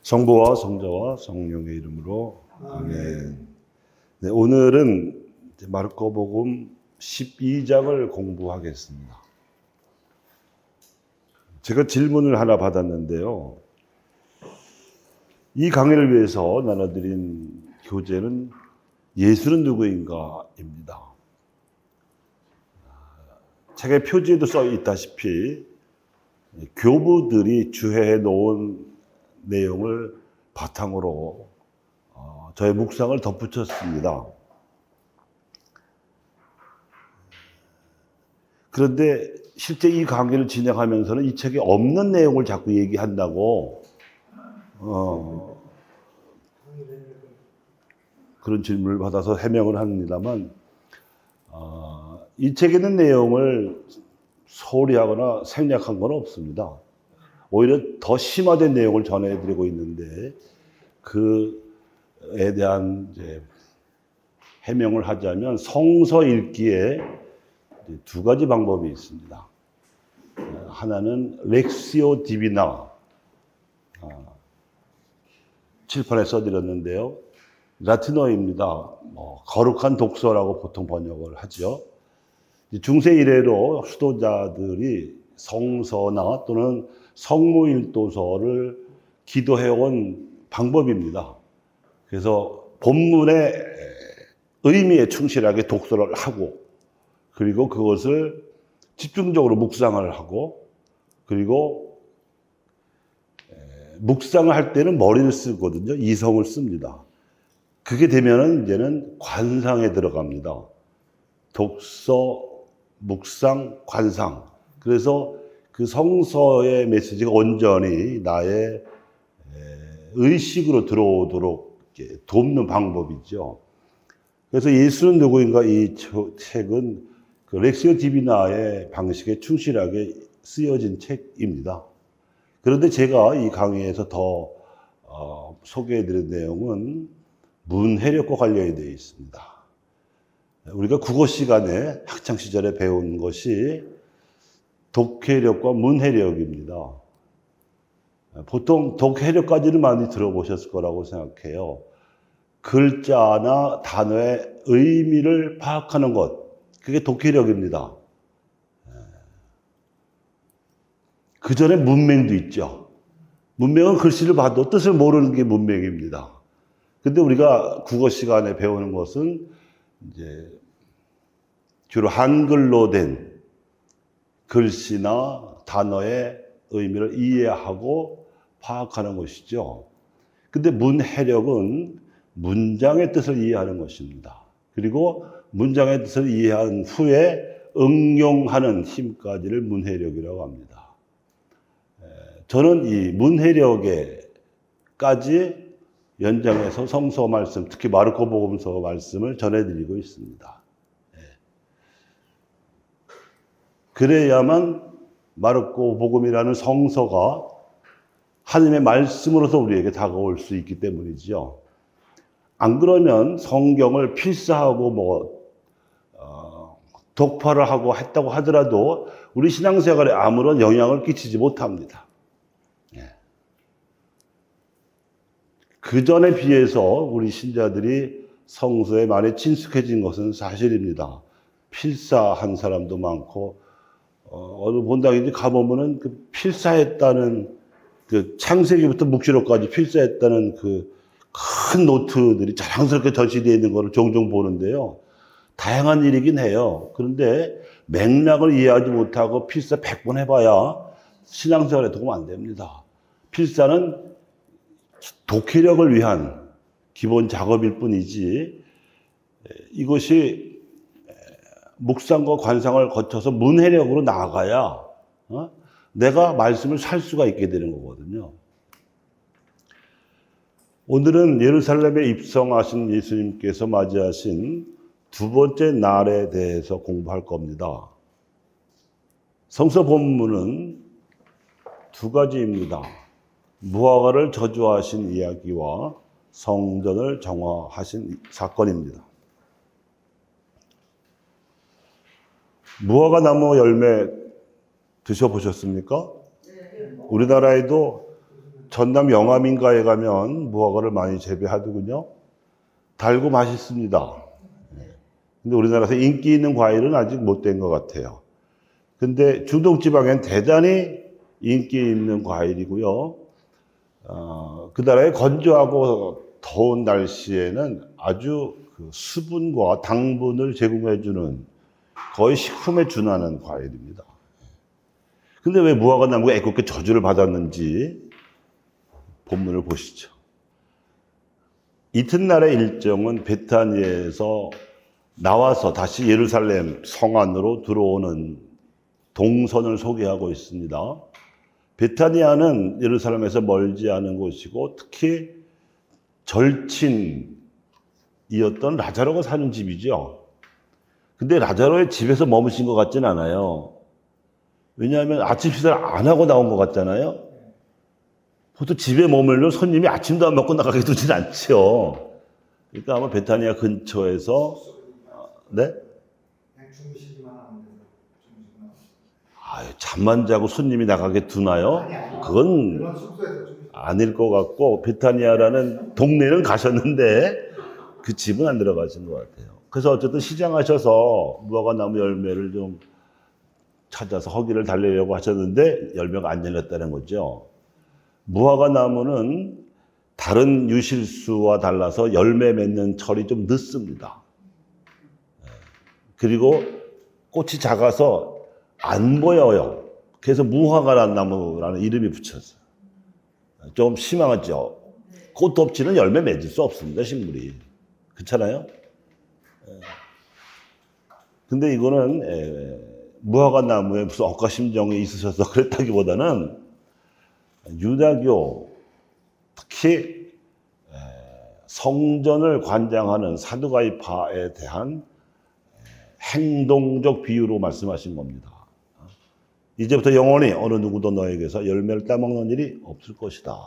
성부와 성자와 성령의 이름으로 아멘. 네, 오늘은 마르코복음 12장을 공부하겠습니다. 제가 질문을 하나 받았는데요. 이 강의를 위해서 나눠드린 교재는 예수는 누구인가입니다. 책의 표지에도 써 있다시피 교부들이 주해해 놓은 내용을 바탕으로 저의 묵상을 덧붙였습니다. 그런데 실제 이 강의를 진행하면서는 이 책에 없는 내용을 자꾸 얘기한다고 그런 질문을 받아서 해명을 합니다만 이 책에 있는 내용을 소홀히 하거나 생략한 건 없습니다. 오히려 더 심화된 내용을 전해드리고 있는데 그에 대한 이제 해명을 하자면 성서 읽기에 두 가지 방법이 있습니다. 하나는 렉시오 디비나 칠판에 써드렸는데요. 라틴어입니다. 거룩한 독서라고 보통 번역을 하죠. 중세 이래로 수도자들이 성서나 또는 성무일도서를 기도해온 방법입니다. 그래서 본문의 의미에 충실하게 독서를 하고 그리고 그것을 집중적으로 묵상을 하고 그리고 묵상을 할 때는 머리를 쓰거든요. 이성을 씁니다. 그게 되면은 이제는 관상에 들어갑니다. 독서, 묵상, 관상. 그래서 그 성서의 메시지가 온전히 나의 의식으로 들어오도록 돕는 방법이죠. 그래서 예수는 누구인가 이 책은 그 렉시오 디비나의 방식에 충실하게 쓰여진 책입니다. 그런데 제가 이 강의에서 더 소개해드린 내용은 문해력과 관련이 되어 있습니다. 우리가 국어 시간에 학창 시절에 배운 것이 독해력과 문해력입니다. 보통 독해력까지는 많이 들어보셨을 거라고 생각해요. 글자나 단어의 의미를 파악하는 것, 그게 독해력입니다. 그 전에 문맹도 있죠. 문맹은 글씨를 봐도 뜻을 모르는 게 문맹입니다. 근데 우리가 국어 시간에 배우는 것은 이제 주로 한글로 된 글씨나 단어의 의미를 이해하고 파악하는 것이죠. 근데 문해력은 문장의 뜻을 이해하는 것입니다. 그리고 문장의 뜻을 이해한 후에 응용하는 힘까지를 문해력이라고 합니다. 저는 이 문해력에까지 연장해서 성서 말씀, 특히 마르코 복음서 말씀을 전해드리고 있습니다. 그래야만 마르코 복음이라는 성서가 하나님의 말씀으로서 우리에게 다가올 수 있기 때문이죠. 안 그러면 성경을 필사하고 독파를 하고 했다고 하더라도 우리 신앙생활에 아무런 영향을 끼치지 못합니다. 그 전에 비해서 우리 신자들이 성서에 많이 친숙해진 것은 사실입니다. 필사한 사람도 많고 어느 본당인지 가보면은 그 필사했다는 그 창세기부터 묵시록까지 필사했다는 그 큰 노트들이 자랑스럽게 전시되어 있는 것을 종종 보는데요. 다양한 일이긴 해요. 그런데 맥락을 이해하지 못하고 필사 100번 해봐야 신앙생활에 도움 안 됩니다. 필사는 독해력을 위한 기본 작업일 뿐이지 이것이 묵상과 관상을 거쳐서 문해력으로 나아가야 내가 말씀을 살 수가 있게 되는 거거든요. 오늘은 예루살렘에 입성하신 예수님께서 맞이하신 두 번째 날에 대해서 공부할 겁니다. 성서 본문은 두 가지입니다. 무화과를 저주하신 이야기와 성전을 정화하신 사건입니다. 무화과 나무 열매 드셔보셨습니까? 우리나라에도 전남 영암인가에 가면 무화과를 많이 재배하더군요. 달고 맛있습니다. 근데 우리나라에서 인기 있는 과일은 아직 못 된 것 같아요. 근데 중동지방엔 대단히 인기 있는 과일이고요. 그 나라의 건조하고 더운 날씨에는 아주 그 수분과 당분을 제공해주는 거의 식품에 준하는 과일입니다. 근데 왜 무화과 나무가 애꿎게 저주를 받았는지 본문을 보시죠. 이튿날의 일정은 베타니에서 나와서 다시 예루살렘 성 안으로 들어오는 동선을 소개하고 있습니다. 베타니아는 예루살렘에서 멀지 않은 곳이고 특히 절친이었던 라자로가 사는 집이죠. 근데 라자로의 집에서 머무신 것 같진 않아요. 왜냐하면 아침 식사를 안 하고 나온 것 같잖아요. 보통 집에 머물면 손님이 아침도 안 먹고 나가게 두진 않죠. 그러니까 아마 베타니아 근처에서 네? 잠만 자고 손님이 나가게 두나요? 그건 아닐 것 같고 베타니아라는 동네는 가셨는데 그 집은 안 들어가신 것 같아요. 그래서 어쨌든 시장하셔서 무화과 나무 열매를 좀 찾아서 허기를 달래려고 하셨는데 열매가 안 열렸다는 거죠. 무화과 나무는 다른 유실수와 달라서 열매 맺는 철이 좀 늦습니다. 그리고 꽃이 작아서 안 보여요. 그래서 무화과 나무라는 이름이 붙였어요. 좀 심하죠. 꽃 없이는 열매 맺을 수 없습니다, 식물이. 그렇잖아요? 근데 이거는 무화과 나무에 무슨 억가심정이 있으셔서 그랬다기보다는 유다교, 특히 성전을 관장하는 사두가이파에 대한 행동적 비유로 말씀하신 겁니다. 이제부터 영원히 어느 누구도 너에게서 열매를 따먹는 일이 없을 것이다.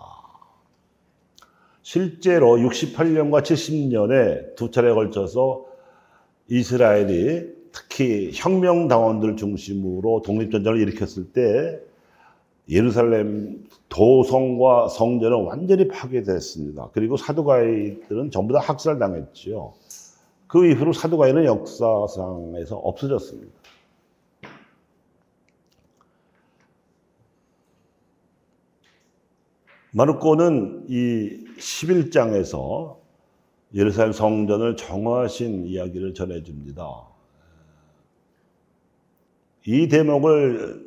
실제로 68년과 70년에 두 차례에 걸쳐서 이스라엘이 특히 혁명당원들 중심으로 독립전쟁을 일으켰을 때 예루살렘 도성과 성전은 완전히 파괴됐습니다. 그리고 사두가이들은 전부 다 학살당했죠. 그 이후로 사두가이는 역사상에서 없어졌습니다. 마르코는 이 11장에서 예루살렘 성전을 정화하신 이야기를 전해줍니다. 이 대목을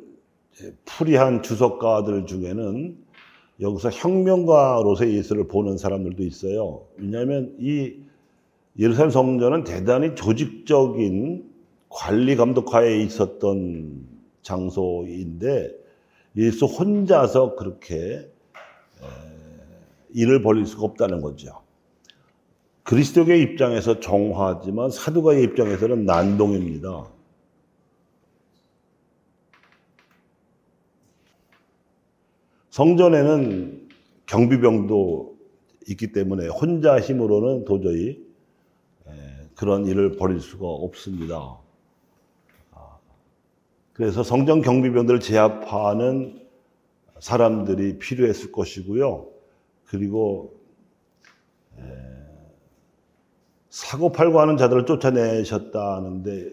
풀이한 주석가들 중에는 여기서 혁명가로서의 예수를 보는 사람들도 있어요. 왜냐하면 이 예루살렘 성전은 대단히 조직적인 관리 감독하에 있었던 장소인데 예수 혼자서 그렇게 일을 벌일 수가 없다는 거죠. 그리스도교의 입장에서 정화하지만 사두가의 입장에서는 난동입니다. 성전에는 경비병도 있기 때문에 혼자 힘으로는 도저히 그런 일을 벌일 수가 없습니다. 그래서 성전 경비병들을 제압하는 사람들이 필요했을 것이고요. 그리고 사고팔고 하는 자들을 쫓아내셨다는데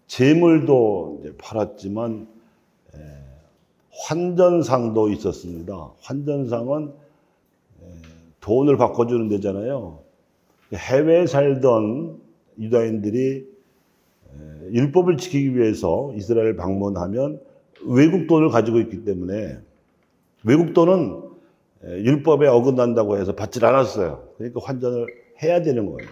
재물도 팔았지만 환전상도 있었습니다. 환전상은 돈을 바꿔주는 데잖아요. 해외에 살던 유다인들이 율법을 지키기 위해서 이스라엘을 방문하면 외국 돈을 가지고 있기 때문에 외국 돈은 율법에 어긋난다고 해서 받질 않았어요. 그러니까 환전을 해야 되는 거예요.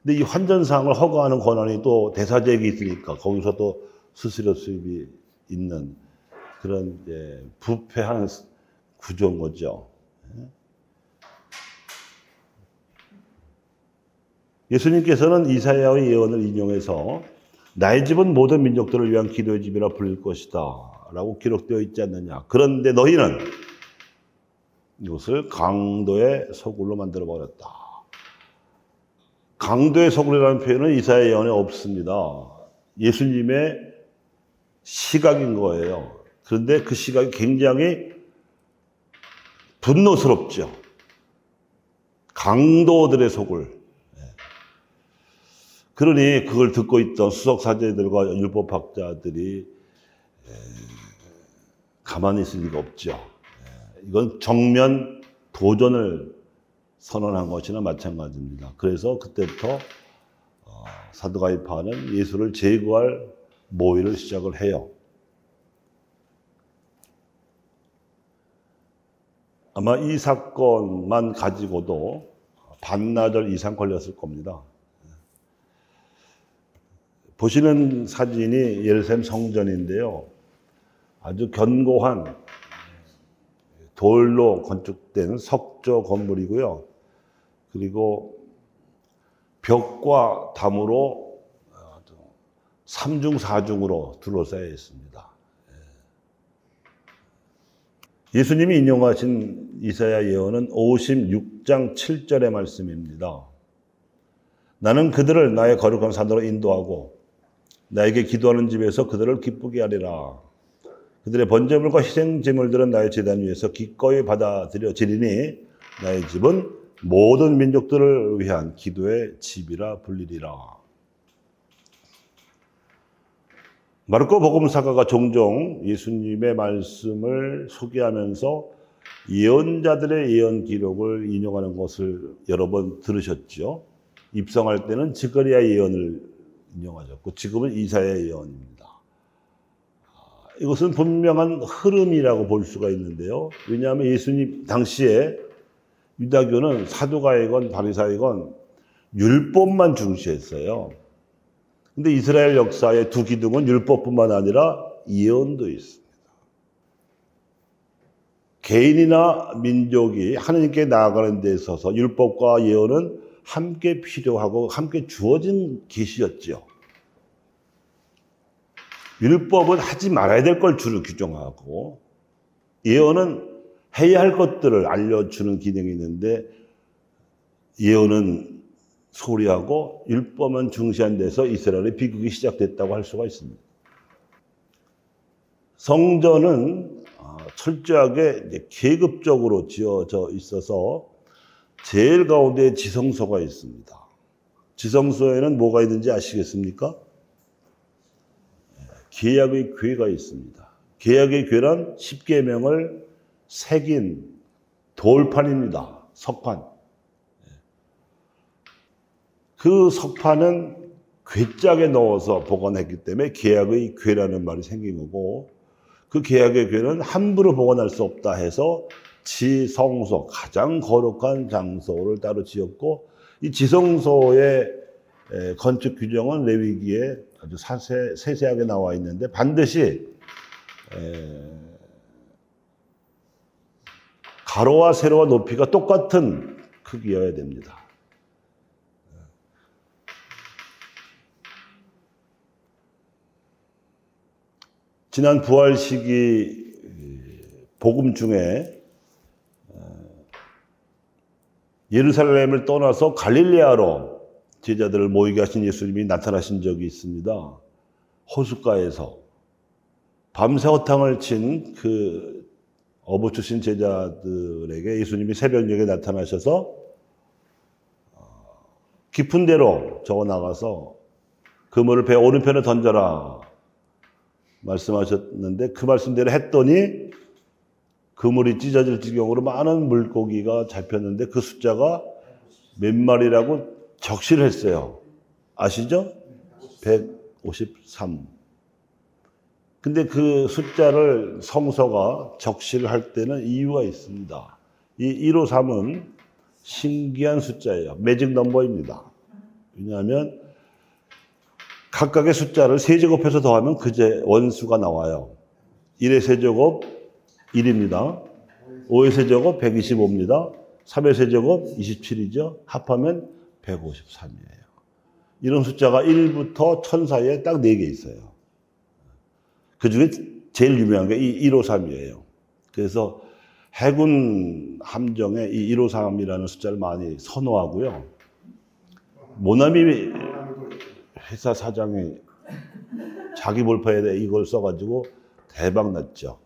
근데 이 환전상을 허가하는 권한이 또 대사제에게 있으니까 거기서 또 수수료 수입이 있는 그런 부패한 구조인 거죠. 예수님께서는 이사야의 예언을 인용해서 나의 집은 모든 민족들을 위한 기도의 집이라 불릴 것이다 라고 기록되어 있지 않느냐. 그런데 너희는 이것을 강도의 소굴로 만들어버렸다. 강도의 소굴이라는 표현은 이사야 예언에 없습니다. 예수님의 시각인 거예요. 그런데 그 시각이 굉장히 분노스럽죠. 강도들의 속을. 그러니 그걸 듣고 있던 수석사제들과 율법학자들이 가만히 있을 리가 없죠. 이건 정면 도전을 선언한 것이나 마찬가지입니다. 그래서 그때부터 사두가이파는 예수를 제거할 모의를 시작을 해요. 아마 이 사건만 가지고도 반나절 이상 걸렸을 겁니다. 보시는 사진이 예루살렘 성전인데요. 아주 견고한 돌로 건축된 석조 건물이고요. 그리고 벽과 담으로 3중, 4중으로 둘러싸여 있습니다. 예수님이 인용하신 이사야 예언은 56장 7절의 말씀입니다. 나는 그들을 나의 거룩한 산으로 인도하고 나에게 기도하는 집에서 그들을 기쁘게 하리라. 그들의 번제물과 희생제물들은 나의 제단 위에서 기꺼이 받아들여지리니 나의 집은 모든 민족들을 위한 기도의 집이라 불리리라. 마르코 복음사가가 종종 예수님의 말씀을 소개하면서 예언자들의 예언 기록을 인용하는 것을 여러 번 들으셨죠. 입성할 때는 지그리야 예언을 인용하셨고 지금은 이사야 예언입니다. 이것은 분명한 흐름이라고 볼 수가 있는데요. 왜냐하면 예수님 당시에 유다교는 사두가이건 바리사이건 율법만 중시했어요. 근데 이스라엘 역사의 두 기둥은 율법뿐만 아니라 예언도 있습니다. 개인이나 민족이 하나님께 나아가는 데 있어서 율법과 예언은 함께 필요하고 함께 주어진 계시였죠. 율법은 하지 말아야 될 걸 주로 규정하고 예언은 해야 할 것들을 알려주는 기능이 있는데 예언은 소리하고 율법은 중시한 데서 이스라엘의 비극이 시작됐다고 할 수가 있습니다. 성전은 철저하게 계급적으로 지어져 있어서 제일 가운데 지성소가 있습니다. 지성소에는 뭐가 있는지 아시겠습니까? 계약의 궤가 있습니다. 계약의 궤란 10계명을 새긴 돌판입니다. 석판. 그 석판은 궤짝에 넣어서 보관했기 때문에 계약의 궤라는 말이 생긴 거고 그 계약의 궤는 함부로 보관할 수 없다 해서 지성소, 가장 거룩한 장소를 따로 지었고 이 지성소의 건축 규정은 레위기에 아주 세세하게 나와 있는데 반드시 가로와 세로와 높이가 똑같은 크기여야 됩니다. 지난 부활 시기 복음 중에 예루살렘을 떠나서 갈릴레아로 제자들을 모이게 하신 예수님이 나타나신 적이 있습니다. 호숫가에서 밤새 허탕을 친 그 어부 출신 제자들에게 예수님이 새벽녘에 나타나셔서 깊은 데로 적어 나가서 그물을 배 오른편에 던져라 말씀하셨는데 그 말씀대로 했더니 그물이 찢어질 지경으로 많은 물고기가 잡혔는데 그 숫자가 몇 마리라고 적시를 했어요. 아시죠? 153. 근데 그 숫자를 성서가 적시를 할 때는 이유가 있습니다. 이 153은 신기한 숫자예요. 매직 넘버입니다. 왜냐하면 각각의 숫자를 세제곱해서 더하면 그제 원수가 나와요. 1의 세제곱 1입니다. 5의 세제곱 125입니다. 3의 세제곱 27이죠. 합하면 153이에요. 이런 숫자가 1부터 1000 사이에 딱 4개 있어요. 그 중에 제일 유명한 게 이 153이에요. 그래서 해군 함정에 이 153이라는 숫자를 많이 선호하고요. 모나미 회사 사장이 자기 볼펜에 이걸 써가지고 대박 났죠.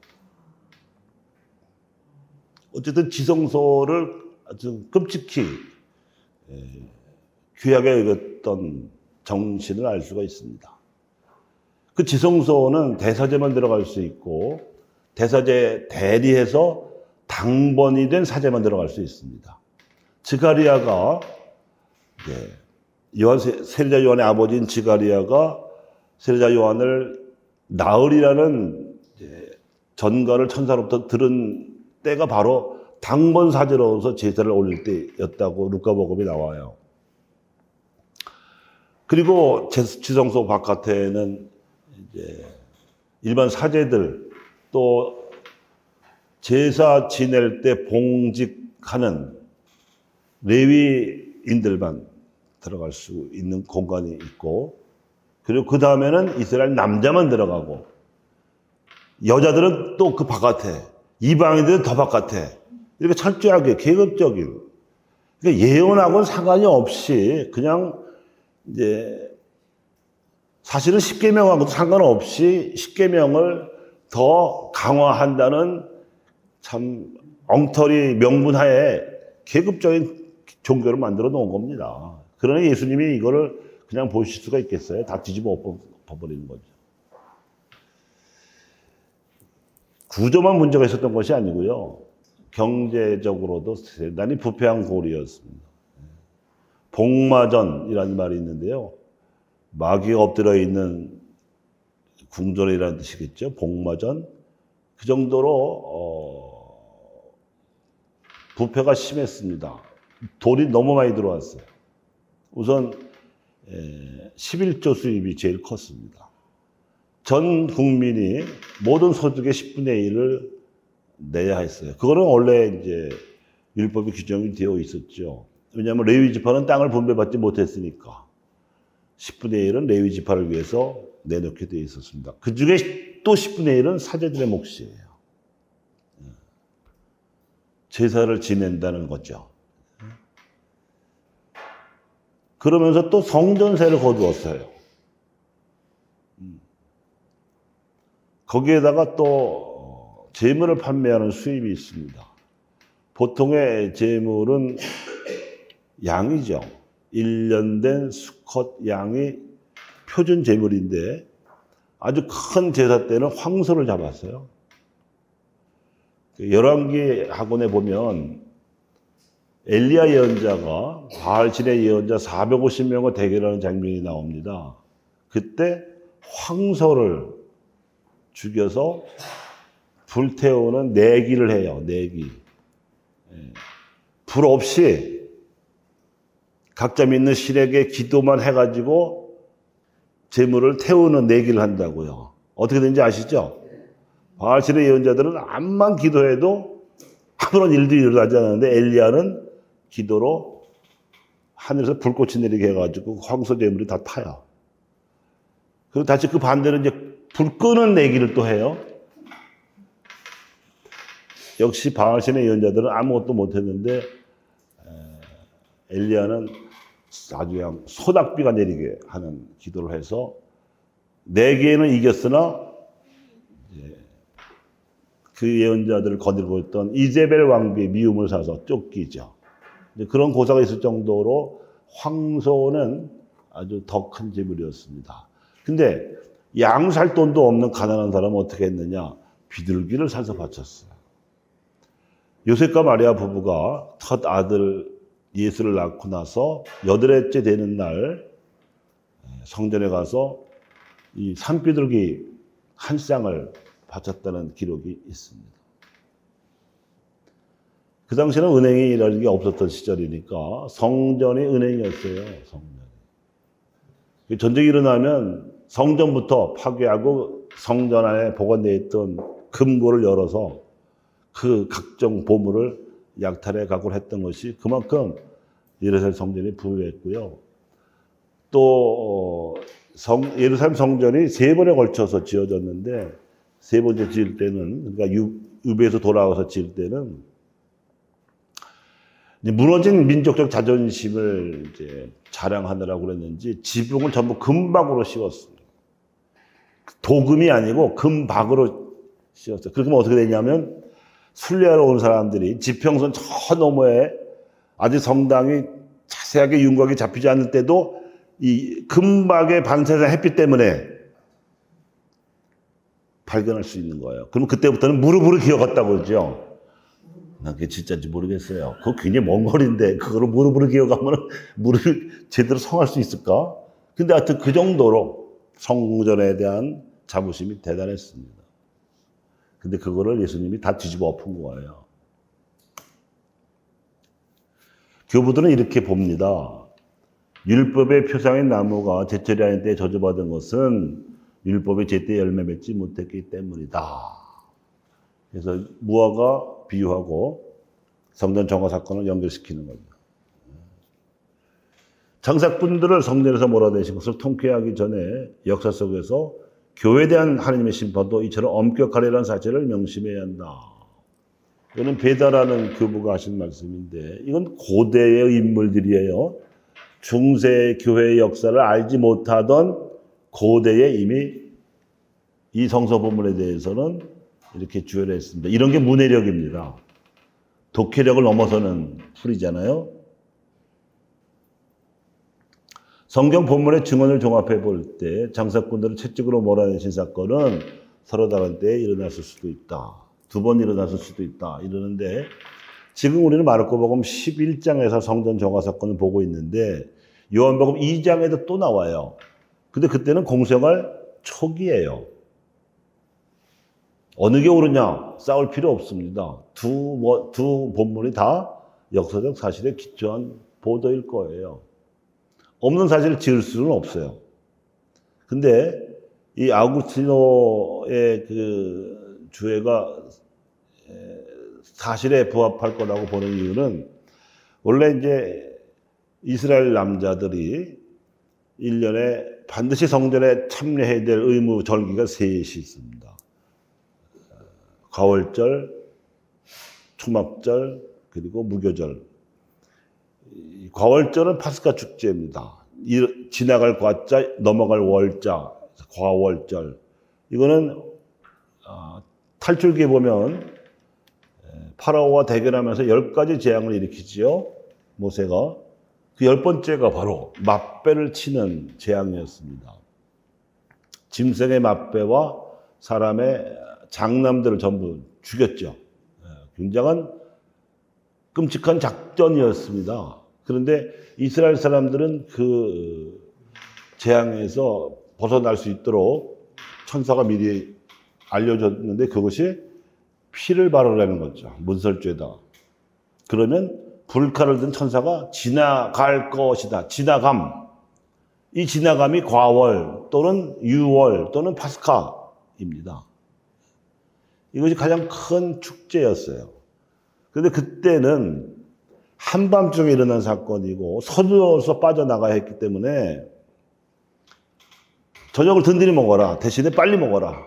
어쨌든 지성소를 아주 끔찍히 귀하게 여겼던 정신을 알 수가 있습니다. 그 지성소는 대사제만 들어갈 수 있고 대사제 대리해서 당번이 된 사제만 들어갈 수 있습니다. 지가리아가 세례자 요한의 아버지인 지가리아가 세례자 요한을 나흘이라는 전가를 천사로부터 들은 때가 바로 당번 사제로서 제사를 올릴 때였다고 루카복음이 나와요. 그리고 지성소 바깥에는 이제 일반 사제들 또 제사 지낼 때 봉직하는 레위인들만 들어갈 수 있는 공간이 있고, 그리고 그 다음에는 이스라엘 남자만 들어가고, 여자들은 또 그 바깥에, 이방인들은 더 바깥에, 이렇게 철저하게 계급적인, 그러니까 예언하고는 상관이 없이 그냥 이제 사실은 십계명하고도 상관없이 십계명을 더 강화한다는 참 엉터리 명분하에 계급적인 종교를 만들어 놓은 겁니다. 그러니 예수님이 이거를 그냥 보실 수가 있겠어요? 다 뒤집어 엎어버리는 거죠. 구조만 문제가 있었던 것이 아니고요. 경제적으로도 대단히 부패한 고리였습니다. 복마전이라는 말이 있는데요. 마귀가 엎드려 있는 궁전이라는 뜻이겠죠. 복마전. 그 정도로 부패가 심했습니다. 돈이 너무 많이 들어왔어요. 우선 11조 수입이 제일 컸습니다. 전 국민이 모든 소득의 10분의 1을 내야 했어요. 그거는 원래 이제 율법이 규정이 되어 있었죠. 왜냐하면 레위 지파는 땅을 분배받지 못했으니까 10분의 1은 레위 지파를 위해서 내놓게 되어 있었습니다. 그 중에 또 10분의 1은 사제들의 몫이에요. 제사를 지낸다는 거죠. 그러면서 또 성전세를 거두었어요. 거기에다가 또 재물을 판매하는 수입이 있습니다. 보통의 재물은 양이죠. 1년 된 수컷 양이 표준 재물인데 아주 큰 제사 때는 황소를 잡았어요. 열왕기 학원에 보면 엘리야 예언자가 바알신의 예언자 450명과 대결하는 장면이 나옵니다. 그때 황소를 죽여서 불태우는 내기를 해요. 내기. 불 없이 각자 믿는 신에게 기도만 해가지고 재물을 태우는 내기를 한다고요. 어떻게 되는지 아시죠? 바알신의 예언자들은 암만 기도해도 아무런 일도 일어나지 않았는데 엘리야는 기도로 하늘에서 불꽃이 내리게 해가지고 황소 재물이 다 타요. 그리고 다시 그 반대로 이제 불 끄는 내기를 또 해요. 역시 바알신의 예언자들은 아무것도 못했는데 엘리야는 아주 그냥 소낙비가 내리게 하는 기도를 해서 내기에는 이겼으나 그 예언자들을 거느리고 있던 이제벨 왕비의 미움을 사서 쫓기죠. 그런 고사가 있을 정도로 황소는 아주 더 큰 재물이었습니다. 근데 양 살 돈도 없는 가난한 사람은 어떻게 했느냐? 비둘기를 사서 바쳤어요. 요셉과 마리아 부부가 첫 아들 예수를 낳고 나서 8회째 되는 날 성전에 가서 이 산비둘기 한 쌍을 바쳤다는 기록이 있습니다. 그 당시에는 은행이라는 게 없었던 시절이니까 성전이 은행이었어요. 성전이. 전쟁이 일어나면 성전부터 파괴하고 성전 안에 보관되어 있던 금고를 열어서 그 각종 보물을 약탈해 가고 했던 것이 그만큼 예루살렘 성전이 부유했고요. 또 예루살렘 성전이 3번에 걸쳐서 지어졌는데 3번째 지을 때는, 그러니까 유배에서 돌아와서 지을 때는 무너진 민족적 자존심을 이제 자랑하느라고 그랬는지 지붕을 전부 금박으로 씌웠습니다. 도금이 아니고 금박으로 씌웠어요. 그러면 어떻게 되냐면 순례하러 온 사람들이 지평선 저 너머에 아직 성당이 자세하게 윤곽이 잡히지 않을 때도 이 금박의 반사된 햇빛 때문에 발견할 수 있는 거예요. 그럼 그때부터는 무릎으로 기어갔다고 그러죠. 난 그게 진짜인지 모르겠어요. 그거 굉장히 먼 거리인데 그거를 무릎으로 기어가면 무릎이 제대로 성할 수 있을까? 근데 하여튼 그 정도로 성전에 대한 자부심이 대단했습니다. 근데 그거를 예수님이 다 뒤집어 엎은 거예요. 교부들은 이렇게 봅니다. 율법의 표상인 나무가 제철이 아닌 때에 저주받은 것은 율법이 제때 열매 맺지 못했기 때문이다. 그래서 무화과 비유하고 성전 정화 사건을 연결시키는 겁니다. 장사꾼들을 성전에서 몰아내신 것을 통쾌하기 전에 역사 속에서 교회에 대한 하나님의 심판도 이처럼 엄격하리라는 사실을 명심해야 한다. 이거는 베다라는 교부가 하신 말씀인데 이건 고대의 인물들이에요. 중세 교회의 역사를 알지 못하던 고대에 이미 이 성서 본문에 대해서는 이렇게 주의를 했습니다. 이런 게 문해력입니다. 독해력을 넘어서는 풀이잖아요. 성경 본문의 증언을 종합해 볼 때 장사꾼들을 채찍으로 몰아내신 사건은 서로 다른 때에 일어났을 수도 있다. 2번 일어났을 수도 있다. 이러는데 지금 우리는 마르코복음 11장에서 성전 정화 사건을 보고 있는데 요한복음 2장에도 또 나와요. 근데 그때는 공생활 초기예요. 어느 게 옳으냐? 싸울 필요 없습니다. 두 본문이 다 역사적 사실에 기초한 보도일 거예요. 없는 사실을 지을 수는 없어요. 근데 이 아우구스티노의 그 주회가 사실에 부합할 거라고 보는 이유는 원래 이제 이스라엘 남자들이 1년에 반드시 성전에 참여해야 될 의무 절기가 셋이 있습니다. 가월절, 초막절, 그리고 무교절. 가월절은 파스카 축제입니다. 지나갈 과자, 넘어갈 월자, 과월절. 이거는 탈출기에 보면 파라오와 대결하면서 10가지 재앙을 일으키지요. 모세가. 그 10번째가 바로 맞배를 치는 재앙이었습니다. 짐승의 맞배와 사람의 장남들을 전부 죽였죠. 굉장한 끔찍한 작전이었습니다. 그런데 이스라엘 사람들은 그 재앙에서 벗어날 수 있도록 천사가 미리 알려줬는데 그것이 피를 바르라는 거죠. 문설죄다. 그러면 불칼을 든 천사가 지나갈 것이다. 지나감. 이 지나감이 과월 또는 유월 또는 파스카입니다. 이것이 가장 큰 축제였어요. 그런데 그때는 한밤중에 일어난 사건이고 서둘러서 빠져나가야 했기 때문에 저녁을 든든히 먹어라. 대신에 빨리 먹어라.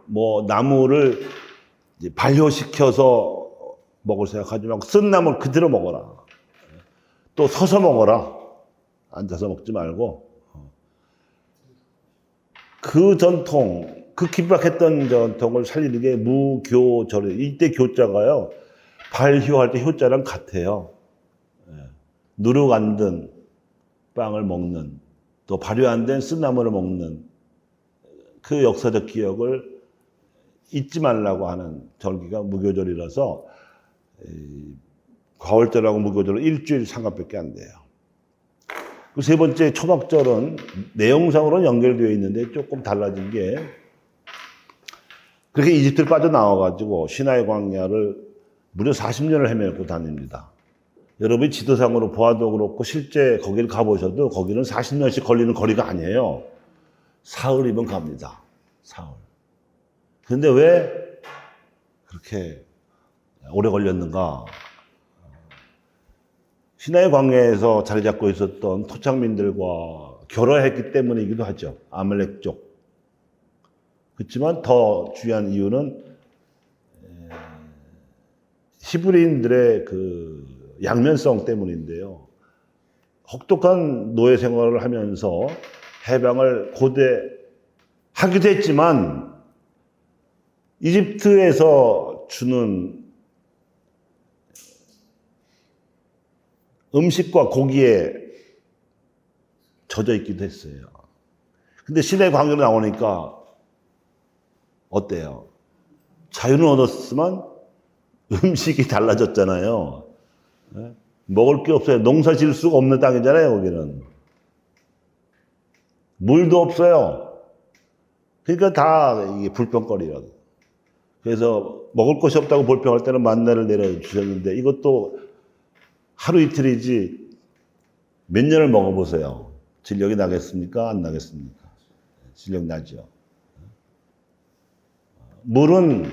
뭐 나무를 발효시켜서 먹을 생각하지 말고 쓴 나무를 그대로 먹어라. 또 서서 먹어라. 앉아서 먹지 말고. 그 전통, 그 긴박했던 전통을 살리는 게 무교절. 이때 교자가요. 발효할 때 효자랑 같아요. 누룩 안 든 빵을 먹는, 또 발효 안 된 쓴나무를 먹는 그 역사적 기억을 잊지 말라고 하는 절기가 무교절이라서 과월절하고 무교절은 일주일 상관밖에 안 돼요. 그 세 번째 초막절은 내용상으로는 연결되어 있는데 조금 달라진 게 그렇게 이집트를 빠져나와가지고 시나이 광야를 무려 40년을 헤매고 다닙니다. 여러분이 지도상으로 보아도 그렇고 실제 거기를 가보셔도 거기는 40년씩 걸리는 거리가 아니에요. 사흘이면 갑니다. 사흘. 그런데 왜 그렇게 오래 걸렸는가? 시나이 광야에서 자리 잡고 있었던 토착민들과 결여했기 때문이기도 하죠. 아말렉족. 그렇지만 더 중요한 이유는 히브리인들의 그 양면성 때문인데요. 혹독한 노예 생활을 하면서 해방을 고대하기도 했지만 이집트에서 하나님께서 주는 음식과 고기에 젖어 있기도 했어요. 근데 신의 광경으로 나오니까 어때요? 자유는 얻었지만 음식이 달라졌잖아요. 먹을 게 없어요. 농사 지을 수가 없는 땅이잖아요, 거기는. 물도 없어요. 그러니까 다 이게 불평거리라고. 그래서 먹을 것이 없다고 불평할 때는 만나를 내려주셨는데 이것도 하루 이틀이지 몇 년을 먹어보세요. 진력이 나겠습니까? 안 나겠습니까? 진력 나죠. 물은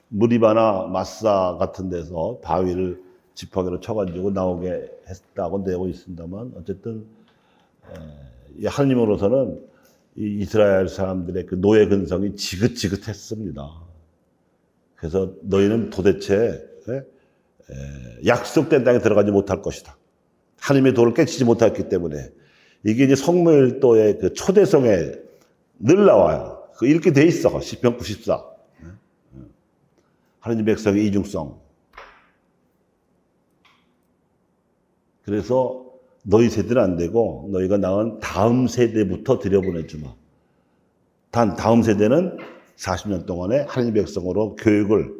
무리바나 마사 같은 데서 바위를 지팡이로 쳐가지고 나오게 했다고 되고 있습니다만 어쨌든 하나님으로서는 이 이스라엘 사람들의 그 노예 근성이 지긋지긋했습니다. 그래서 너희는 도대체 약속된 땅에 들어가지 못할 것이다. 하나님의 도를 깨치지 못했기 때문에 이게 이제 성모일도의 그 초대성에 늘 나와요. 그 읽게 돼 있어. 시편 94. 하나님 백성의 이중성. 그래서 너희 세대는 안 되고 너희가 낳은 다음 세대부터 들여보내주마. 다음 세대는 40년 동안에 하나님 백성으로 교육을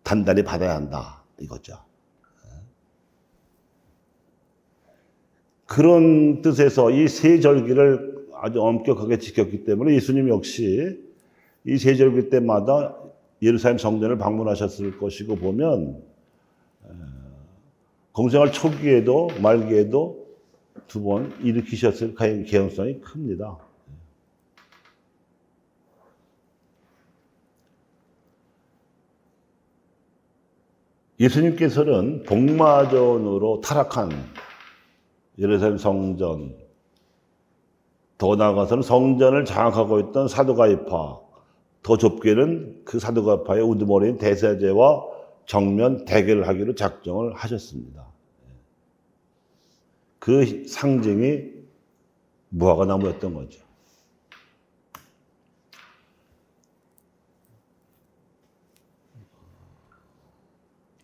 단단히 받아야 한다. 이거죠. 그런 뜻에서 이 세 절기를 아주 엄격하게 지켰기 때문에 예수님 역시 이 세 절기 때마다 예루살렘 성전을 방문하셨을 것이고 보면 공생활 초기에도 말기에도 두 번 일으키셨을 가능성이 큽니다. 예수님께서는 복마전으로 타락한 예루살렘 성전, 더 나아가서는 성전을 장악하고 있던 사두가이파, 더 좁게는 그 사두가이파의 우두머리인 대세제와 정면 대결을 하기로 작정을 하셨습니다. 그 상징이 무화과 나무였던 거죠.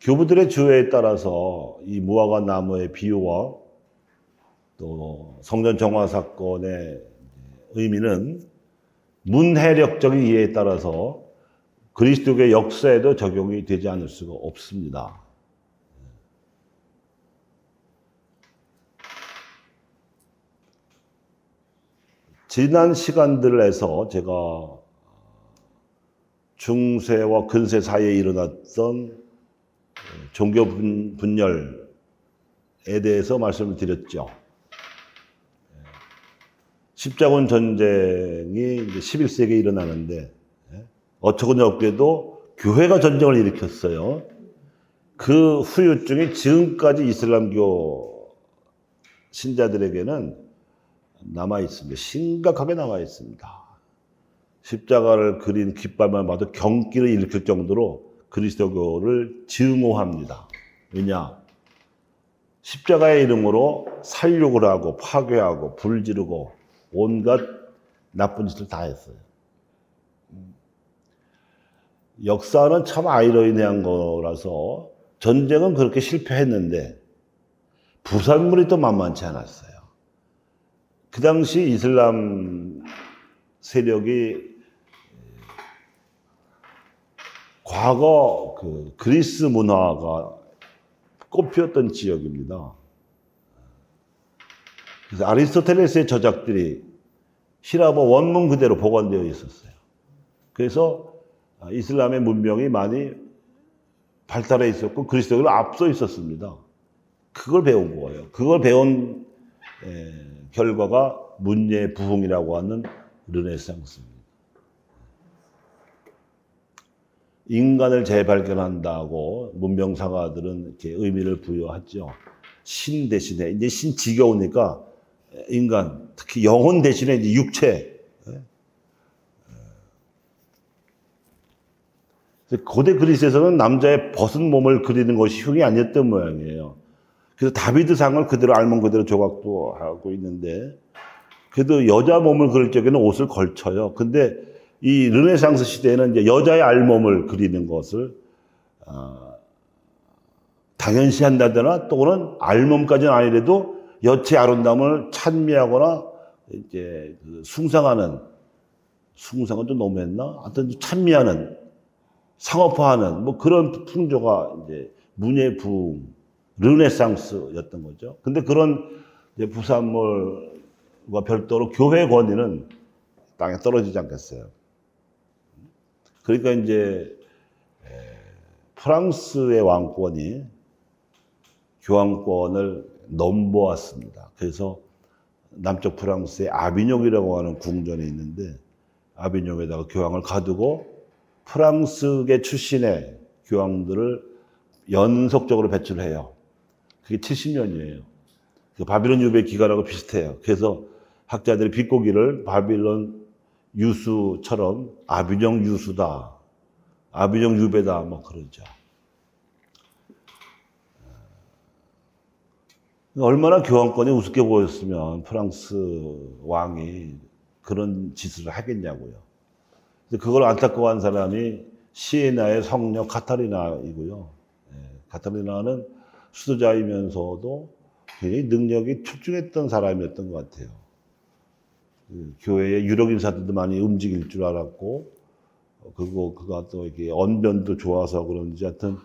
교부들의 주의에 따라서 이 무화과 나무의 비유와 또 성전 정화 사건의 의미는 문해력적인 이해에 따라서 그리스도의 역사에도 적용이 되지 않을 수가 없습니다. 지난 시간들에서 제가 중세와 근세 사이에 일어났던 종교 분열에 대해서 말씀을 드렸죠. 십자군 전쟁이 이제 11세기에 일어나는데 어처구니 없게도 교회가 전쟁을 일으켰어요. 그 후유증이 지금까지 이슬람교 신자들에게는 남아 있습니다. 심각하게 남아 있습니다. 십자가를 그린 깃발만 봐도 경기를 일으킬 정도로 그리스도교를 증오합니다. 왜냐? 십자가의 이름으로 살육을 하고 파괴하고 불 지르고 온갖 나쁜 짓을 다 했어요. 역사는 참 아이러니한 거라서 전쟁은 그렇게 실패했는데 부산물이 또 만만치 않았어요. 그 당시 이슬람 세력이 과거 그 그리스 문화가 꽃피웠던 지역입니다. 그래서 아리스토텔레스의 저작들이 히라버 원문 그대로 보관되어 있었어요. 그래서 이슬람의 문명이 많이 발달해 있었고 그리스도교를 앞서 있었습니다. 그걸 배운 거예요. 그걸 배운 결과가 문예 부흥이라고 하는 르네상스입니다. 인간을 재발견한다고 문명사가들은 이렇게 의미를 부여하죠. 신 대신에 이제 신 지겨우니까 인간, 특히 영혼 대신에 이제 육체. 고대 그리스에서는 남자의 벗은 몸을 그리는 것이 흉이 아니었던 모양이에요. 그래서 다비드상을 그대로 알면 그대로 조각도 하고 있는데, 그래도 여자 몸을 그릴 적에는 옷을 걸쳐요. 근데 이 르네상스 시대에는 이제 여자의 알몸을 그리는 것을 당연시한다거나 또는 알몸까지는 아니래도 여체의 아름다움을 찬미하거나 이제 그 숭상은 좀 너무했나? 하여튼 찬미하는 상업화하는 뭐 그런 풍조가 이제 문예 부흥, 르네상스였던 거죠. 근데 그런 이제 부산물과 별도로 교회 권위는 땅에 떨어지지 않겠어요. 그러니까 이제 프랑스의 왕권이 교황권을 넘보았습니다. 그래서 남쪽 프랑스의 아비뇽이라고 하는 궁전이 있는데 아비뇽에다가 교황을 가두고 프랑스계 출신의 교황들을 연속적으로 배출을 해요. 그게 70년이에요. 그 바빌론 유배 기간하고 비슷해요. 그래서 학자들이 비꼬기를 바빌론 유수처럼 아비뇽 유수다, 아비뇽 유배다, 뭐 그러죠. 얼마나 교황권이 우습게 보였으면 프랑스 왕이 그런 짓을 하겠냐고요. 그걸 안타까워한 사람이 시에나의 성녀 카타리나이고요. 카타리나는 수도자이면서도 굉장히 능력이 출중했던 사람이었던 것 같아요. 교회에 유력 인사들도 많이 움직일 줄 알았고, 그리고 그가 또 이렇게 언변도 좋아서 그런지 하여튼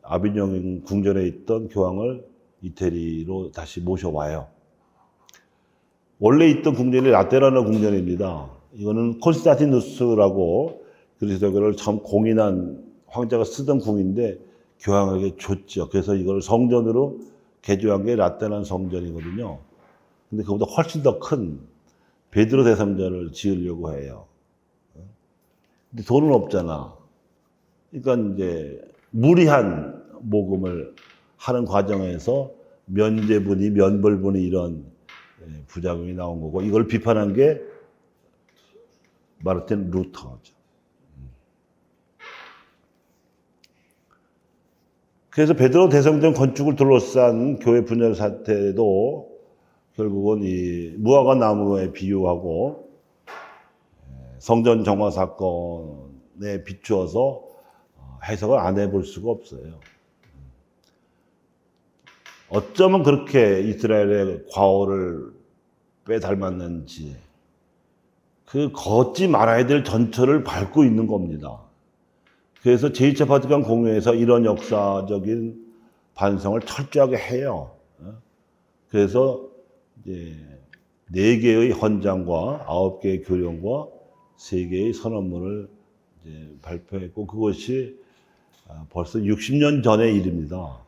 아비뇽 궁전에 있던 교황을 이태리로 다시 모셔와요. 원래 있던 궁전이 라테라노 궁전입니다. 이거는 콘스탄티누스라고 그리스도교를 처음 공인한 황제가 쓰던 궁인데 교황에게 줬죠. 그래서 이걸 성전으로 개조한 게 라테란 성전이거든요. 근데 그보다 훨씬 더 큰 베드로 대성전을 지으려고 해요. 근데 돈은 없잖아. 그러니까 이제 무리한 모금을 하는 과정에서 면제분이, 면벌분이 이런 부작용이 나온 거고, 이걸 비판한 게 마르틴 루터죠. 그래서 베드로 대성전 건축을 둘러싼 교회 분열 사태도 결국은 이 무화과 나무에 비유하고 성전 정화 사건에 비추어서 해석을 안 해볼 수가 없어요. 어쩌면 그렇게 이스라엘의 과오를 빼닮았는지 그 걷지 말아야 될 전철을 밟고 있는 겁니다. 그래서 제2차 바티칸 공회에서 이런 역사적인 반성을 철저하게 해요. 그래서 이제 4개의 헌장과 9개의 교령과 3개의 선언문을 이제 발표했고, 그것이 벌써 60년 전의 일입니다.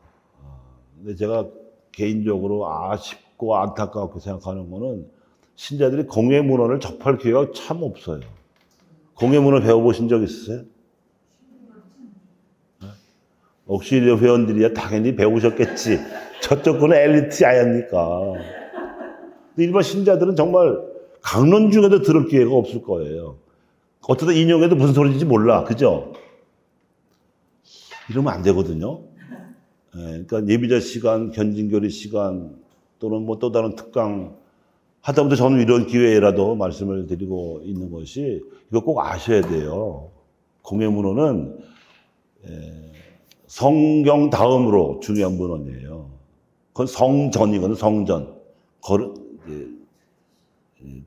근데 제가 개인적으로 아쉽고 안타깝게 생각하는 거는 신자들이 공예문헌을 접할 기회가 참 없어요. 공예문헌 배워보신 적 있으세요? 옥시리오 회원들이야 당연히 배우셨겠지. 저쪽 거는 엘리트 아닙니까? 일반 신자들은 정말 강론 중에도 들을 기회가 없을 거예요. 어쩌다 인용해도 무슨 소리인지 몰라. 그죠? 이러면 안 되거든요. 그러니까 예비자 시간, 견진교리 시간 또는 뭐 또 다른 특강 하다못해 저는 이런 기회라도 말씀을 드리고 있는 것이 이거 꼭 아셔야 돼요. 공예문헌은 성경 다음으로 중요한 문헌이에요. 그건 성전이거든, 성전.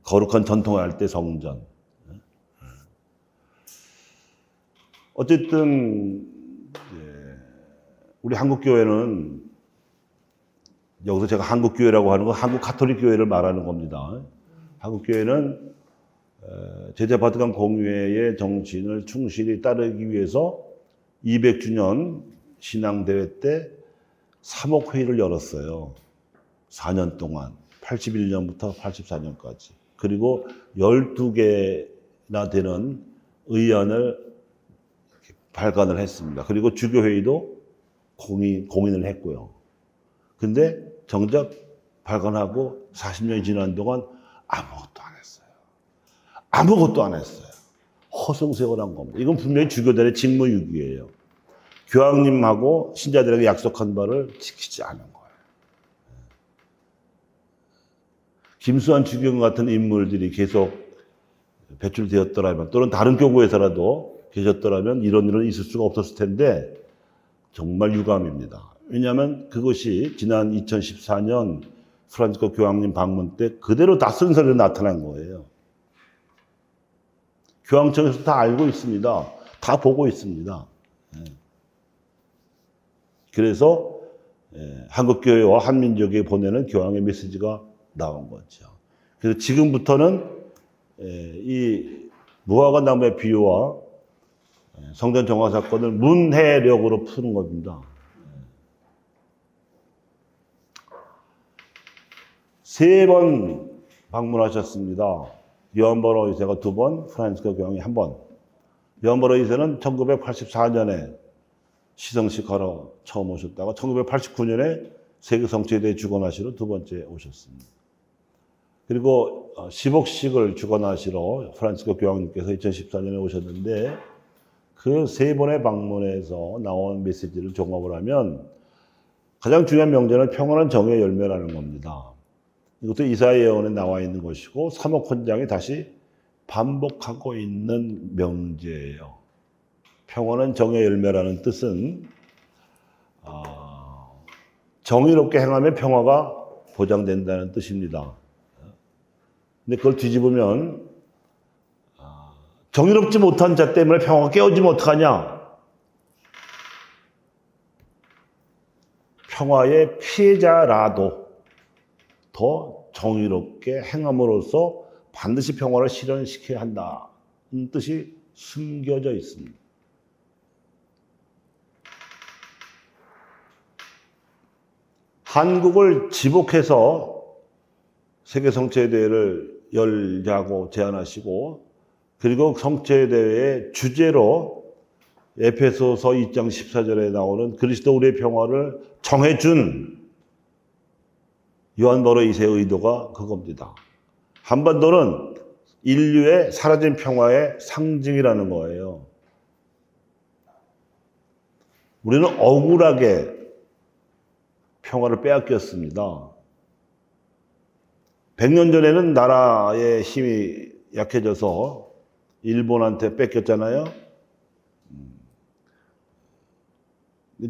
거룩한 전통을 할 때 성전. 어쨌든 우리 한국교회는, 여기서 제가 한국교회라고 하는 건 한국 가톨릭 교회를 말하는 겁니다. 한국교회는 제자 바티칸 공회의 정신을 충실히 따르기 위해서 200주년 신앙대회 때 사목회의를 열었어요. 4년 동안, 81년부터 84년까지. 그리고 12개나 되는 의안을 발간을 했습니다. 그리고 주교회의도 공인을 했고요. 근데 정작 발간하고 40년이 지난 동안 아무것도 안 했어요. 아무것도 안 했어요. 허송세월한 겁니다. 이건 분명히 주교들의 직무유기예요. 교황님하고 신자들에게 약속한 바를 지키지 않은 거예요. 김수환 주교관 같은 인물들이 계속 배출되었더라면 또는 다른 교구에서라도 계셨더라면 이런 일은 있을 수가 없었을 텐데 정말 유감입니다. 왜냐하면 그것이 지난 2014년 프란치스코 교황님 방문 때 그대로 다 쓴소리로 나타난 거예요. 교황청에서 다 알고 있습니다. 다 보고 있습니다. 그래서 한국교회와 한민족에 보내는 교황의 메시지가 나온 거죠. 그래서 지금부터는 이 무화과 나무의 비유와 성전 정화 사건을 문해력으로 푸는 겁니다. 세 번 방문하셨습니다. 요한 바로 2세가 2번, 프란치스코 교황이 1번. 요한 바로 2세는 1984년에 시성식 하러 처음 오셨다가 1989년에 세계 성취대회 주관하시러 두 번째 오셨습니다. 그리고 시복식을 주관하시러 프란치스코 교황님께서 2014년에 오셨는데 그 세 번의 방문에서 나온 메시지를 종합을 하면 가장 중요한 명제는 평안한 정의의 열매라는 겁니다. 이것도 이사야 예언에 나와 있는 것이고 사목헌장이 다시 반복하고 있는 명제예요. 평안은 정의의 열매라는 뜻은 정의롭게 행하면 평화가 보장된다는 뜻입니다. 근데 그걸 뒤집으면 정의롭지 못한 자 때문에 평화가 깨어지면 어떡하냐? 평화의 피해자라도 더 정의롭게 행함으로써 반드시 평화를 실현시켜야 한다는 뜻이 숨겨져 있습니다. 한국을 지복해서 세계 성체대회를 열자고 제안하시고 그리고 성체대회의 주제로 에페소서 2장 14절에 나오는 그리스도 우리의 평화를 정해준 요한 바로 2세의 의도가 그겁니다. 한반도는 인류의 사라진 평화의 상징이라는 거예요. 우리는 억울하게 평화를 빼앗겼습니다. 100년 전에는 나라의 힘이 약해져서 일본한테 뺏겼잖아요.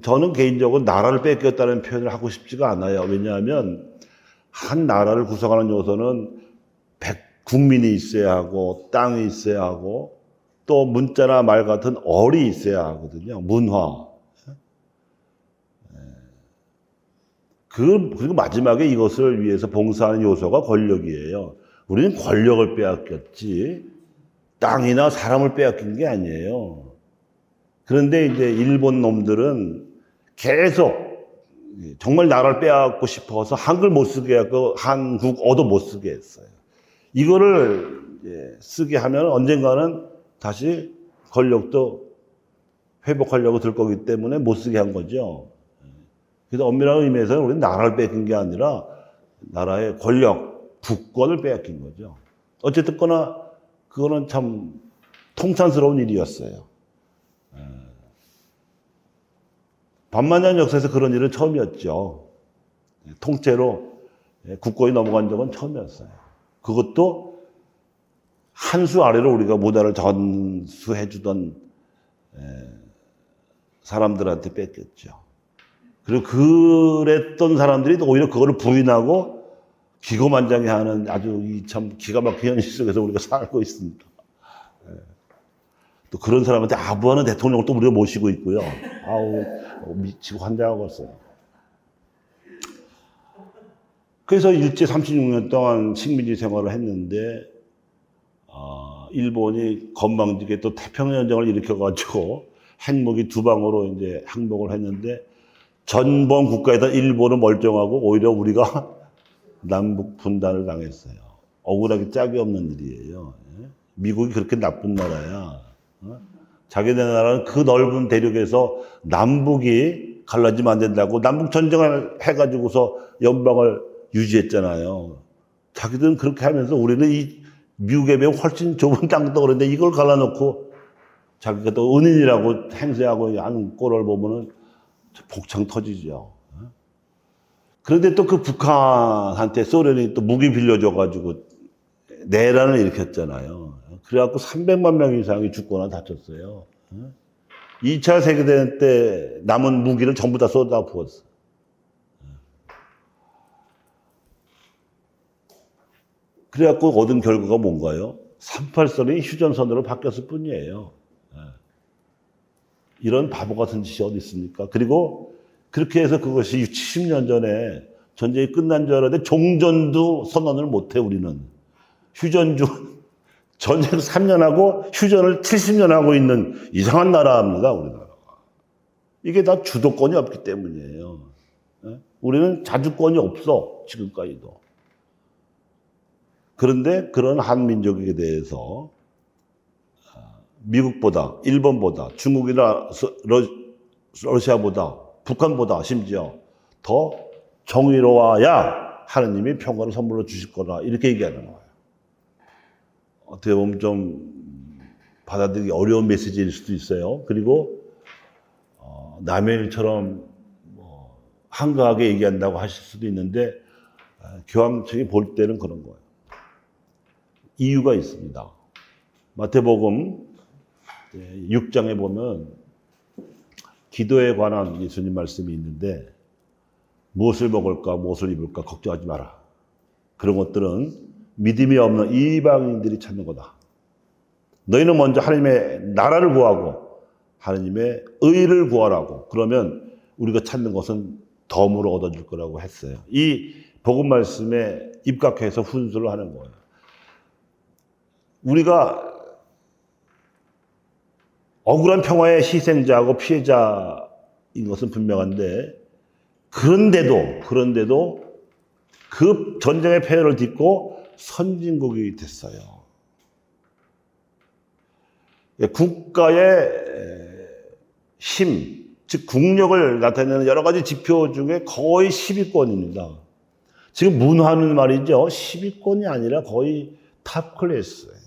저는 개인적으로 나라를 뺏겼다는 표현을 하고 싶지가 않아요. 왜냐하면 한 나라를 구성하는 요소는 국민이 있어야 하고 땅이 있어야 하고 또 문자나 말 같은 얼이 있어야 하거든요. 문화. 그리고 마지막에 이것을 위해서 봉사하는 요소가 권력이에요. 우리는 권력을 빼앗겼지 땅이나 사람을 빼앗긴 게 아니에요. 그런데 이제 일본 놈들은 계속 정말 나라를 빼앗고 싶어서 한글 못 쓰게 하고 한국어도 못 쓰게 했어요. 이거를 쓰게 하면 언젠가는 다시 권력도 회복하려고 들 거기 때문에 못 쓰게 한 거죠. 그래서 엄밀한 의미에서는 우리는 나라를 뺏긴 게 아니라 나라의 권력, 국권을 빼앗긴 거죠. 어쨌든 거나 그거는 참 통탄스러운 일이었어요. 반만년 역사에서 그런 일은 처음이었죠. 통째로 국권이 넘어간 적은 처음이었어요. 그것도 한 수 아래로 우리가 모자를 전수해주던 사람들한테 뺏겼죠. 그리고 그랬던 사람들이 오히려 그거를 부인하고 기고만장해하는 아주 참 기가 막힌 현실 속에서 우리가 살고 있습니다. 또 그런 사람한테 아부하는 대통령을 또 우리가 모시고 있고요. 아우 미치고 환장하겠어요. 그래서 일제 36년 동안 식민지 생활을 했는데 일본이 건방지게 또 태평양전쟁을 일으켜가지고 핵무기 2방으로 이제 항복을 했는데 전범 국가에다 일본은 멀쩡하고 오히려 우리가 남북 분단을 당했어요. 억울하게 짝이 없는 일이에요. 미국이 그렇게 나쁜 나라야. 자기네 나라는 그 넓은 대륙에서 남북이 갈라지면 안 된다고 남북 전쟁을 해가지고서 연방을 유지했잖아요. 자기들은 그렇게 하면서 우리는 이 미국에 비해 훨씬 좁은 땅도 그런데 이걸 갈라놓고 자기가 또 은인이라고 행세하고 하는 꼴을 보면은 복창 터지죠. 그런데 또 그 북한한테 소련이 또 무기 빌려줘가지고 내란을 일으켰잖아요. 그래갖고 300만 명 이상이 죽거나 다쳤어요. 2차 세계대전 때 남은 무기를 전부 다 쏟아 부었어. 그래갖고 얻은 결과가 뭔가요? 38선이 휴전선으로 바뀌었을 뿐이에요. 이런 바보 같은 짓이 어디 있습니까? 그리고 그렇게 해서 그것이 70년 전에 전쟁이 끝난 줄 알았는데 종전도 선언을 못해 우리는. 휴전주 전쟁 3년 하고 휴전을 70년 하고 있는 이상한 나라입니다, 우리나라가. 이게 다 주도권이 없기 때문이에요. 우리는 자주권이 없어, 지금까지도. 그런데 그런 한민족에 대해서 미국보다, 일본보다, 중국이나 러시아보다, 북한보다 심지어 더 정의로워야 하느님이 평화를 선물로 주실 거라 이렇게 얘기하는 거예요. 어떻게 보면 좀 받아들이기 어려운 메시지일 수도 있어요. 그리고 남의 일처럼 한가하게 얘기한다고 하실 수도 있는데 교황 측이 볼 때는 그런 거예요. 이유가 있습니다. 마태복음 6장에 보면 기도에 관한 예수님 말씀이 있는데 무엇을 먹을까 무엇을 입을까 걱정하지 마라. 그런 것들은 믿음이 없는 이방인들이 찾는 거다. 너희는 먼저 하나님의 나라를 구하고 하나님의 의를 구하라고. 그러면 우리가 찾는 것은 덤으로 얻어줄 거라고 했어요. 이 복음 말씀에 입각해서 훈수를 하는 거예요. 우리가 억울한 평화의 희생자하고 피해자인 것은 분명한데 그런데도 그 전쟁의 폐해를 딛고 선진국이 됐어요. 국가의 힘, 즉 국력을 나타내는 여러 가지 지표 중에 거의 10위권입니다. 지금 문화는 말이죠. 10위권이 아니라 거의 탑 클래스예요.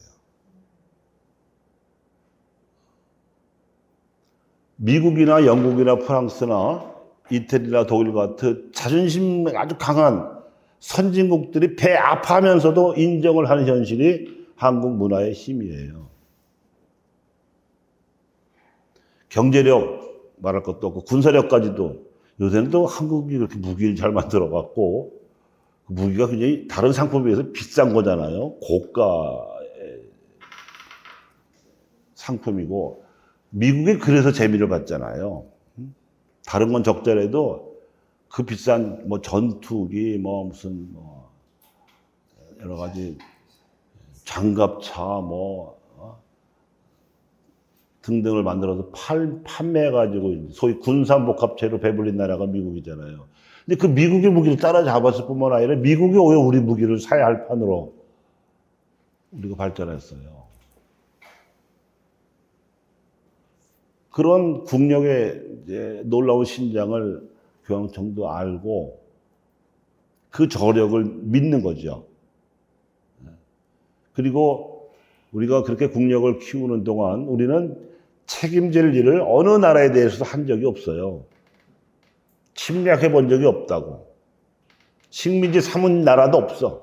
미국이나 영국이나 프랑스나 이태리나 독일 같은 자존심 아주 강한 선진국들이 배 아파하면서도 인정을 하는 현실이 한국 문화의 힘이에요. 경제력 말할 것도 없고 군사력까지도 요새는 또 한국이 그렇게 무기를 잘 만들어갖고 그 무기가 굉장히 다른 상품에 비해서 비싼 거잖아요. 고가의 상품이고 미국이 그래서 재미를 받잖아요. 다른 건 적절해도 그 비싼 뭐 전투기 무슨 여러 가지 장갑차 등등을 만들어서 판매해가지고 소위 군사복합체로 배불린 나라가 미국이잖아요. 근데 그 미국의 무기를 따라잡았을 뿐만 아니라 미국이 오히려 우리 무기를 사야 할 판으로 우리가 발전했어요. 그런 국력의 이제 놀라운 신장을 교황청도 알고 그 저력을 믿는 거죠. 그리고 우리가 그렇게 국력을 키우는 동안 우리는 책임질 일을 어느 나라에 대해서도 한 적이 없어요. 침략해 본 적이 없다고. 식민지 삼은 나라도 없어.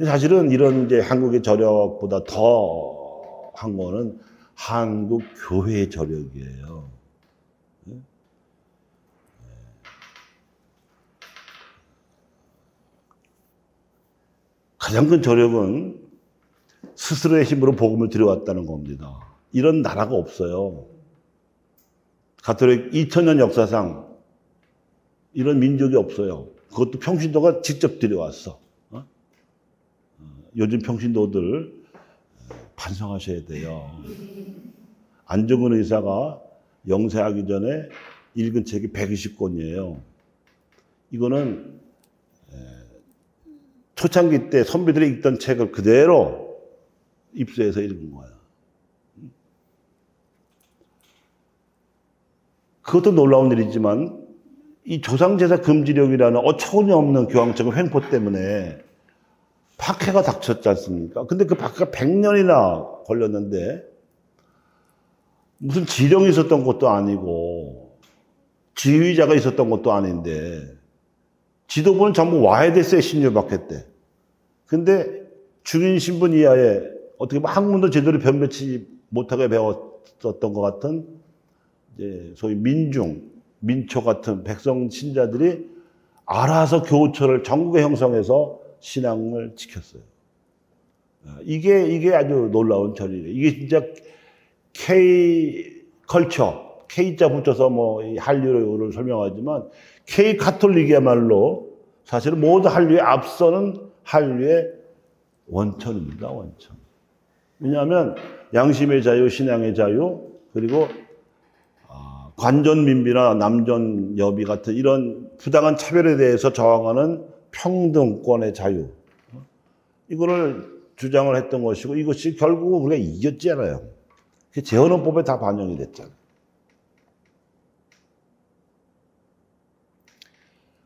사실은 이런 이제 한국의 저력보다 더 한 거는 한국 교회의 저력이에요. 가장 큰 저력은 스스로의 힘으로 복음을 들여왔다는 겁니다. 이런 나라가 없어요. 가톨릭 2000년 역사상 이런 민족이 없어요. 그것도 평신도가 직접 들여왔어. 요즘 평신도들 반성하셔야 돼요. 안정근 의사가 영세하기 전에 읽은 책이 120권이에요. 이거는 초창기 때 선비들이 읽던 책을 그대로 입수해서 읽은 거예요. 그것도 놀라운 일이지만 이 조상제사 금지령이라는 어처구니 없는 교황청의 횡포 때문에 박해가 닥쳤지 않습니까? 근데 그 박해가 100년이나 걸렸는데 무슨 지령이 있었던 것도 아니고 지휘자가 있었던 것도 아닌데 지도부는 전부 와야 됐어요, 신유박해 때. 근데 중인 신분 이하에 어떻게 보면 학문도 제대로 변변치 못하게 배웠었던 것 같은 이제 소위 민초 같은 백성 신자들이 알아서 교처를 전국에 형성해서 신앙을 지켰어요. 이게 아주 놀라운 절이에요. 이게 진짜 K 컬처, K자 붙여서 뭐 한류를 설명하지만 K 카톨릭이야말로 사실은 모든 한류에 앞서는 한류의 원천입니다, 원천. 왜냐하면 양심의 자유, 신앙의 자유, 그리고 관전민비나 남전여비 같은 이런 부당한 차별에 대해서 저항하는 평등권의 자유. 이거를 주장을 했던 것이고 이것이 결국 우리가 이겼잖아요. 재헌헌법에 다 반영이 됐잖아요.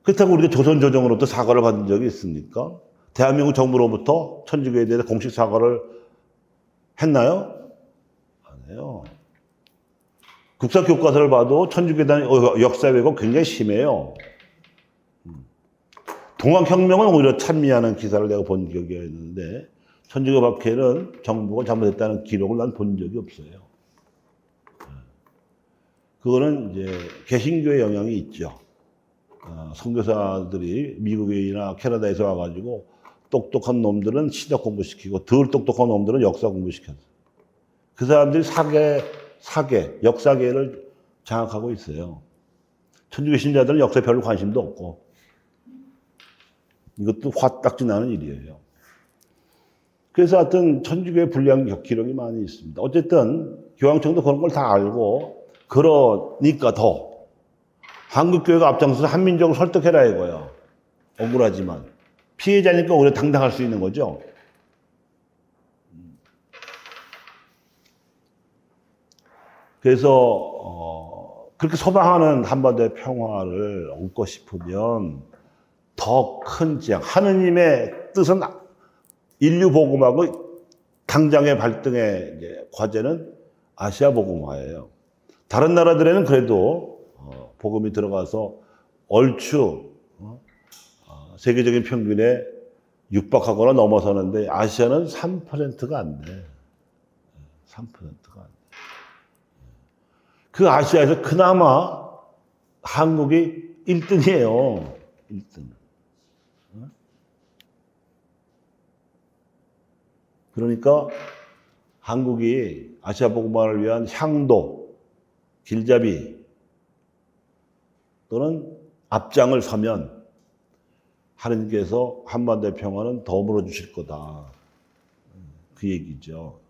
그렇다고 우리가 조선조정으로부터 사과를 받은 적이 있습니까? 대한민국 정부로부터 천주교에 대해서 공식 사과를 했나요? 안 해요. 국사교과서를 봐도 천주교단 역사 왜곡 굉장히 심해요. 동학혁명은 오히려 찬미하는 기사를 내가 본 적이 있는데 천주교 박해는 정부가 잘못했다는 기록을 난 본 적이 없어요. 그거는 이제 개신교의 영향이 있죠. 선교사들이 미국이나 캐나다에서 와가지고 똑똑한 놈들은 신학 공부시키고 덜 똑똑한 놈들은 역사 공부시켰어요. 그 사람들이 사계, 역사계를 장악하고 있어요. 천주교 신자들은 역사에 별로 관심도 없고 이것도 화딱지 나는 일이에요. 그래서 하여튼 천주교의 불량 기록이 많이 있습니다. 어쨌든 교황청도 그런 걸 다 알고 그러니까 더 한국교회가 앞장서서 한민족을 설득해라 이거예요. 억울하지만 피해자니까 오히려 당당할 수 있는 거죠. 그래서 그렇게 소망하는 한반도의 평화를 얻고 싶으면 더 큰 지향, 하느님의 뜻은 인류 복음하고 당장의 발등의 이제 과제는 아시아 복음화예요. 다른 나라들에는 그래도 복음이 들어가서 얼추 세계적인 평균에 육박하거나 넘어서는데 아시아는 3%가 안 돼. 3%가 안 돼. 그 아시아에서 그나마 한국이 1등이에요. 1등. 그러니까 한국이 아시아 복음화를 위한 향도, 길잡이 또는 앞장을 서면 하느님께서 한반도의 평화는 더 물어주실 거다. 그 얘기죠.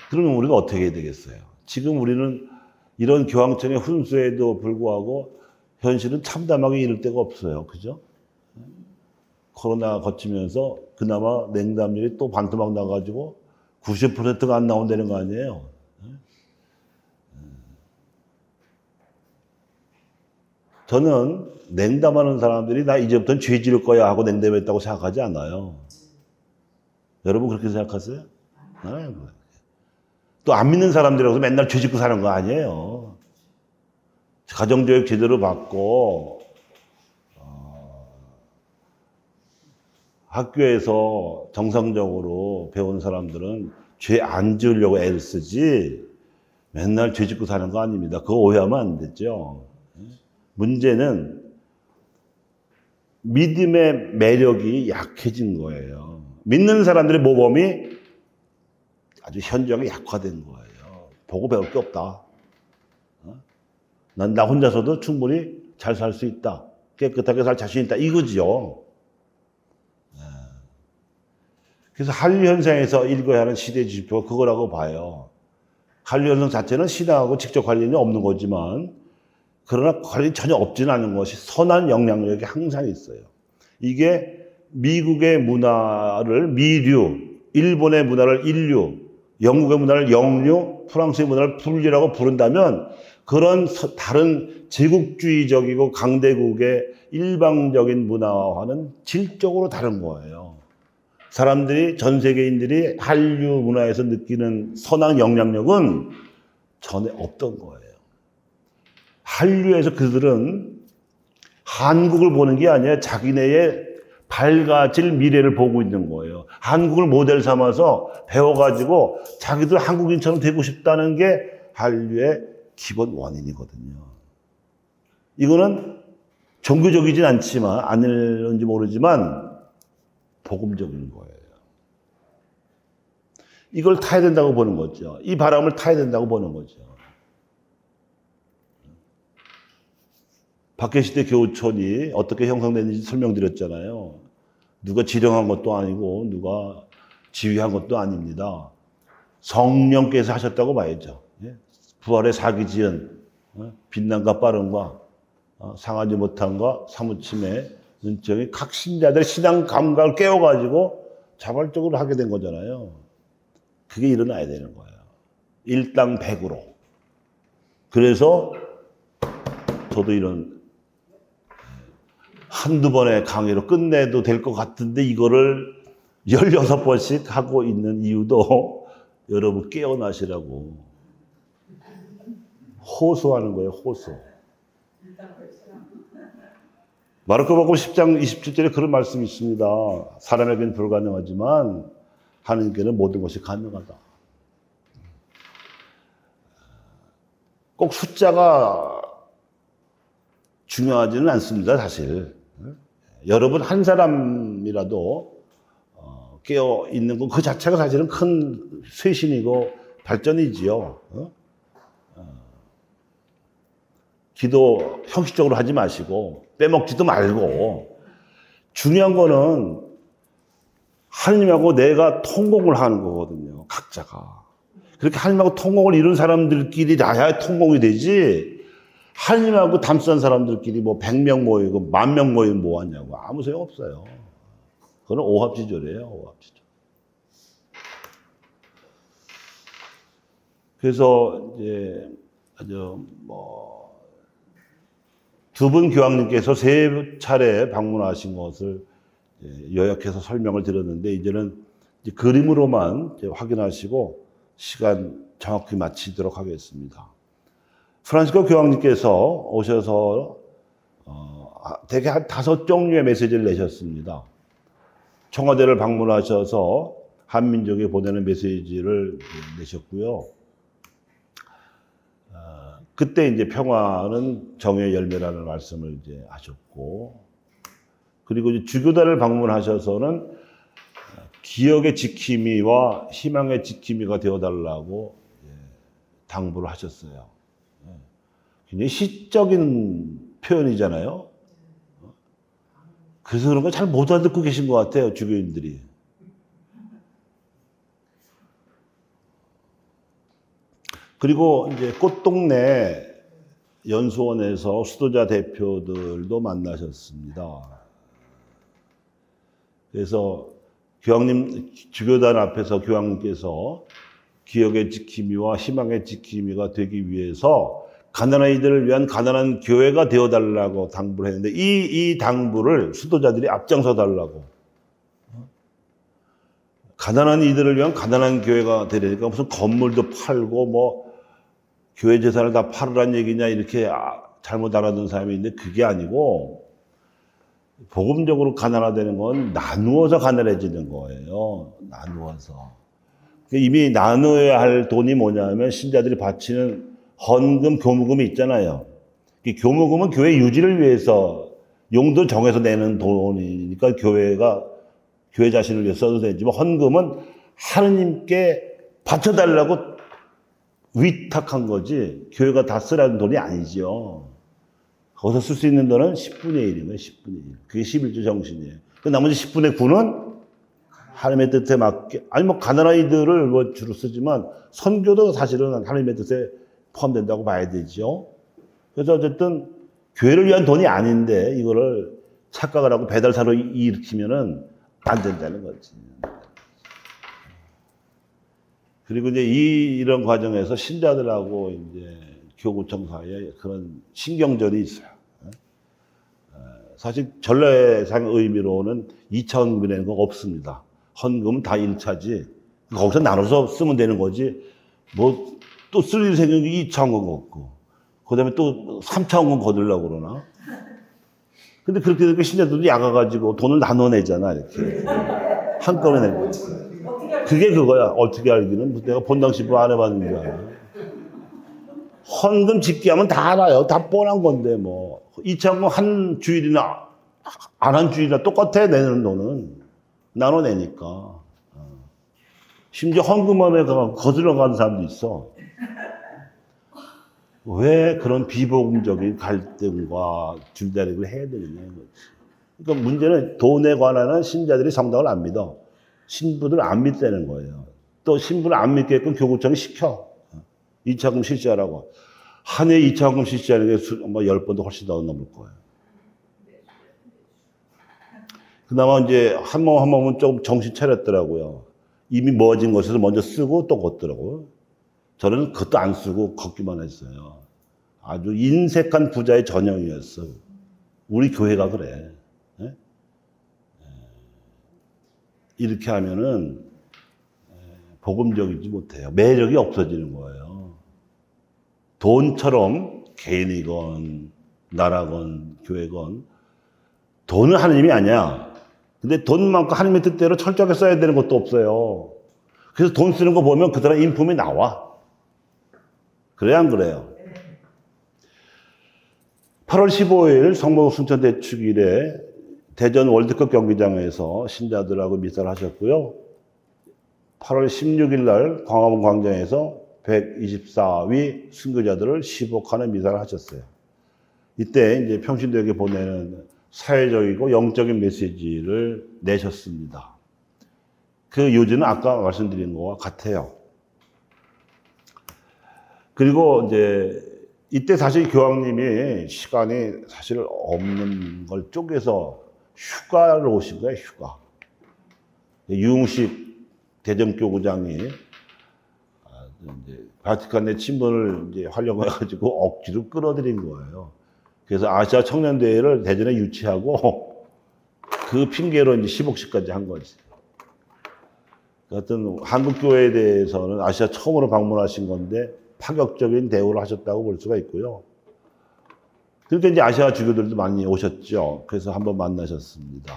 그러면 우리가 어떻게 해야 되겠어요? 지금 우리는 이런 교황청의 훈수에도 불구하고 현실은 참담하게 이를 데가 없어요. 그죠? 코로나 거치면서 그나마 냉담률이 또 반토막 나가지고 90%가 안 나온다는 거 아니에요? 저는 냉담하는 사람들이 나 이제부터는 죄 지을 거야 하고 냉담했다고 생각하지 않아요. 여러분 그렇게 생각하세요? 또 안 믿는 사람들이라서 맨날 죄 짓고 사는 거 아니에요. 가정교육 제대로 받고 학교에서 정상적으로 배운 사람들은 죄 안 지으려고 애를 쓰지 맨날 죄 짓고 사는 거 아닙니다. 그거 오해하면 안 되죠. 문제는 믿음의 매력이 약해진 거예요. 믿는 사람들의 모범이 아주 현저하게 약화된 거예요. 보고 배울 게 없다. 난 나 혼자서도 충분히 잘 살 수 있다. 깨끗하게 살 자신 있다. 이거지요. 그래서 한류 현상에서 읽어야 하는 시대 지표가 그거라고 봐요. 한류 현상 자체는 신앙하고 직접 관련이 없는 거지만 그러나 관련이 전혀 없지는 않은 것이 선한 영향력이 항상 있어요. 이게 미국의 문화를 미류, 일본의 문화를 인류, 영국의 문화를 영류, 프랑스의 문화를 분류라고 부른다면 그런 다른 제국주의적이고 강대국의 일방적인 문화와는 질적으로 다른 거예요. 사람들이, 전 세계인들이 한류 문화에서 느끼는 선한 영향력은 전에 없던 거예요. 한류에서 그들은 한국을 보는 게 아니라 자기네의 밝아질 미래를 보고 있는 거예요. 한국을 모델 삼아서 배워가지고 자기들 한국인처럼 되고 싶다는 게 한류의 기본 원인이거든요. 이거는 종교적이진 않지만, 아닐는지 모르지만, 복음적인 거예요. 이걸 타야 된다고 보는 거죠. 이 바람을 타야 된다고 보는 거죠. 박해시대 교촌이 어떻게 형성됐는지 설명드렸잖아요. 누가 지령한 것도 아니고 누가 지휘한 것도 아닙니다. 성령께서 하셨다고 봐야죠. 부활의 사기지은 빛남과 빠름과 상하지 못함과 사무침의 눈점이 각 신자들의 신앙 감각을 깨워가지고 자발적으로 하게 된 거잖아요. 그게 일어나야 되는 거예요. 일당백으로. 그래서 저도 이런 한두 번의 강의로 끝내도 될 것 같은데 이거를 16번씩 하고 있는 이유도 여러분 깨어나시라고 호소하는 거예요. 호소. 마르코복음 10장 27절에 그런 말씀이 있습니다. 사람에게는 불가능하지만 하나님께는 모든 것이 가능하다. 꼭 숫자가 중요하지는 않습니다. 사실 여러분 한 사람이라도 깨어 있는 것 그 자체가 사실은 큰 쇄신이고 발전이지요. 기도 형식적으로 하지 마시고 빼먹지도 말고 중요한 거는 하느님하고 내가 통공을 하는 거거든요. 각자가. 그렇게 하느님하고 통공을 이룬 사람들끼리 나야 통공이 되지 하느님하고 담수한 사람들끼리 뭐 100명 모이고 10,000명 모이면 뭐 하냐고. 아무 소용 없어요. 그건 오합지졸이에요. 오합지졸. 그래서 이제 아주 두 분 교황님께서 3차례 방문하신 것을 요약해서 설명을 드렸는데 이제는 이제 그림으로만 이제 확인하시고 시간 정확히 마치도록 하겠습니다. 프란시스코 교황님께서 오셔서 대개 한 5종류의 메시지를 내셨습니다. 청와대를 방문하셔서 한민족에 보내는 메시지를 내셨고요. 그때 이제 평화는 정의의 열매라는 말씀을 이제 하셨고, 그리고 이제 주교단을 방문하셔서는 기억의 지킴이와 희망의 지킴이가 되어달라고 당부를 하셨어요. 굉장히 시적인 표현이잖아요. 그래서 그런 거 잘 못 알아듣고 계신 것 같아요, 주교인들이. 그리고 이제 꽃동네 연수원에서 수도자 대표들도 만나셨습니다. 그래서 교황님, 주교단 앞에서 교황님께서 기억의 지킴이와 희망의 지킴이가 되기 위해서 가난한 이들을 위한 가난한 교회가 되어달라고 당부를 했는데 이 당부를 수도자들이 앞장서 달라고. 가난한 이들을 위한 가난한 교회가 되려니까 무슨 건물도 팔고 뭐 교회 재산을 다 팔으란 얘기냐 이렇게 잘못 알아듣는 사람이 있는데 그게 아니고 복음적으로 가난화되는 건 나누어서 가난해지는 거예요. 나누어서. 이미 나눠야 할 돈이 뭐냐면 신자들이 바치는 헌금, 교무금이 있잖아요. 이 교무금은 교회 유지를 위해서 용도 정해서 내는 돈이니까 교회 자신을 위해 써도 되지만 헌금은 하느님께 바쳐달라고 위탁한 거지 교회가 다 쓰라는 돈이 아니죠. 거기서 쓸 수 있는 돈은 10분의 1인 거예요. 10분의 1. 그게 11조 정신이에요. 그 나머지 10분의 9는 하나님의 뜻에 맞게, 아니 뭐 가난한 이들을 뭐 주로 쓰지만 선교도 사실은 하나님의 뜻에 포함된다고 봐야 되죠. 그래서 어쨌든 교회를 위한 돈이 아닌데 이거를 착각을 하고 배달사로 일으키면은 안 된다는 거지. 그리고 이제 이런 과정에서 신자들하고 이제 교구청 사이에 그런 신경전이 있어요. 사실 전례상 의미로는 2차 헌금이라는 건 없습니다. 헌금은 다 1차지. 거기서 나눠서 쓰면 되는 거지. 뭐 또 쓸 일 생긴 게 2차 헌금 없고. 그 다음에 또 3차 헌금 거두려고 그러나. 근데 그렇게 되니까 신자들도 야가가지고 돈을 나눠내잖아, 이렇게. 한꺼번에 내고. 그게 그거야. 어떻게 알기는. 내가 본당시부 안 해봤는지 알아. 헌금 집계하면 다 알아요. 다 뻔한 건데, 뭐. 이참은 한 주일이나, 안 한 주일이나 똑같아, 내는 돈은. 나눠내니까. 심지어 헌금함에 거슬러 가는 사람도 있어. 왜 그런 비복음적인 갈등과 줄다리기를 해야 되느냐, 이거지. 그러니까 문제는 돈에 관한 신자들이 성당을 안 믿어. 신부들을 안 믿다는 거예요. 또 신부를 안 믿게끔 교구청이 시켜. 2차금 실시하라고. 한 해 2차금 실시하는 게 10번도 훨씬 더 넘을 거예요. 그나마 이제 한 몸은 좀 정신 차렸더라고요. 이미 모아진 것에서 먼저 쓰고 또 걷더라고요. 저는 그것도 안 쓰고 걷기만 했어요. 아주 인색한 부자의 전형이었어. 우리 교회가 그래. 네? 이렇게 하면은 복음적이지 못해요. 매력이 없어지는 거예요. 돈처럼 개인이건 나라건 교회건 돈은 하나님이 아니야. 근데 돈만큼 하나님의 뜻대로 철저하게 써야 되는 것도 없어요. 그래서 돈 쓰는 거 보면 그 사람 인품이 나와. 그래야 안 그래요? 8월 15일 성모 순천대축일에 대전 월드컵 경기장에서 신자들하고 미사를 하셨고요. 8월 16일 날 광화문 광장에서 124위 순교자들을 시복하는 미사를 하셨어요. 이때 이제 평신도에게 보내는 사회적이고 영적인 메시지를 내셨습니다. 그 요지는 아까 말씀드린 것과 같아요. 그리고 이제 이때 사실 교황님이 시간이 사실 없는 걸 쪼개서 휴가를 오신 거예요, 휴가. 유흥식 대전교구장이 이제 바티칸 내 친분을 이제 하려고 해가지고 억지로 끌어들인 거예요. 그래서 아시아 청년대회를 대전에 유치하고 그 핑계로 이제 시복식까지 한 거지. 하여튼 한국교회에 대해서는 아시아 처음으로 방문하신 건데 파격적인 대우를 하셨다고 볼 수가 있고요. 그러니까 이제 아시아 주교들도 많이 오셨죠. 그래서 한번 만나셨습니다.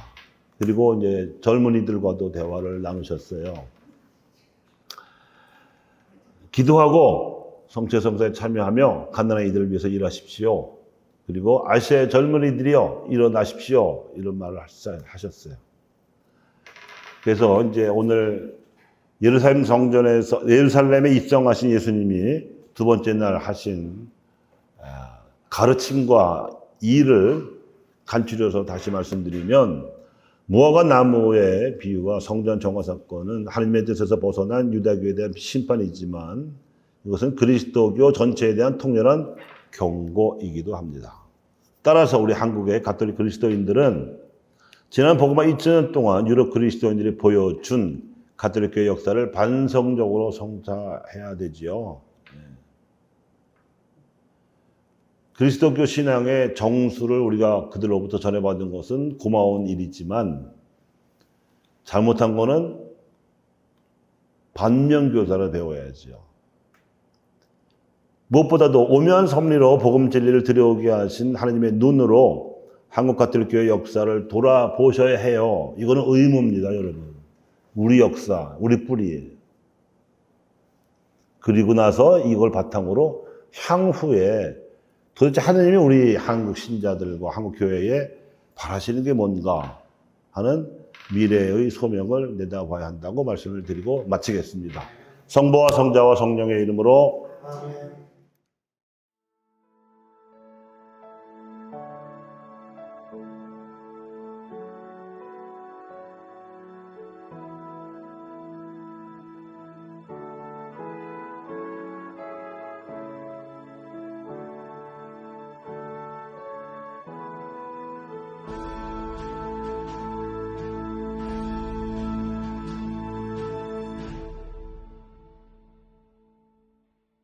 그리고 이제 젊은이들과도 대화를 나누셨어요. 기도하고 성체성사에 참여하며 가난한 이들을 위해서 일하십시오. 그리고 아시아의 젊은이들이요, 일어나십시오. 이런 말을 하셨어요. 그래서 이제 오늘 예루살렘 성전에서, 예루살렘에 입성하신 예수님이 두 번째 날 하신 가르침과 일을 간추려서 다시 말씀드리면, 무화과 나무의 비유와 성전 정화 사건은 하나님의 뜻에서 벗어난 유다교에 대한 심판이지만 이것은 그리스도교 전체에 대한 통렬한 경고이기도 합니다. 따라서 우리 한국의 가톨릭 그리스도인들은 지난 복음화 2000년 동안 유럽 그리스도인들이 보여준 가톨릭교의 역사를 반성적으로 성사해야 되지요. 그리스도교 신앙의 정수를 우리가 그들로부터 전해받은 것은 고마운 일이지만 잘못한 거는 반면교사를 배워야지요. 무엇보다도 오묘한 섭리로 복음 진리를 들여오게 하신 하나님의 눈으로 한국 가톨릭교의 역사를 돌아보셔야 해요. 이거는 의무입니다, 여러분. 우리 역사, 우리 뿌리예요. 그리고 나서 이걸 바탕으로 향후에 도대체 하나님이 우리 한국 신자들과 한국 교회에 바라시는 게 뭔가 하는 미래의 소명을 내다봐야 한다고 말씀을 드리고 마치겠습니다. 성부와 성자와 성령의 이름으로 아멘.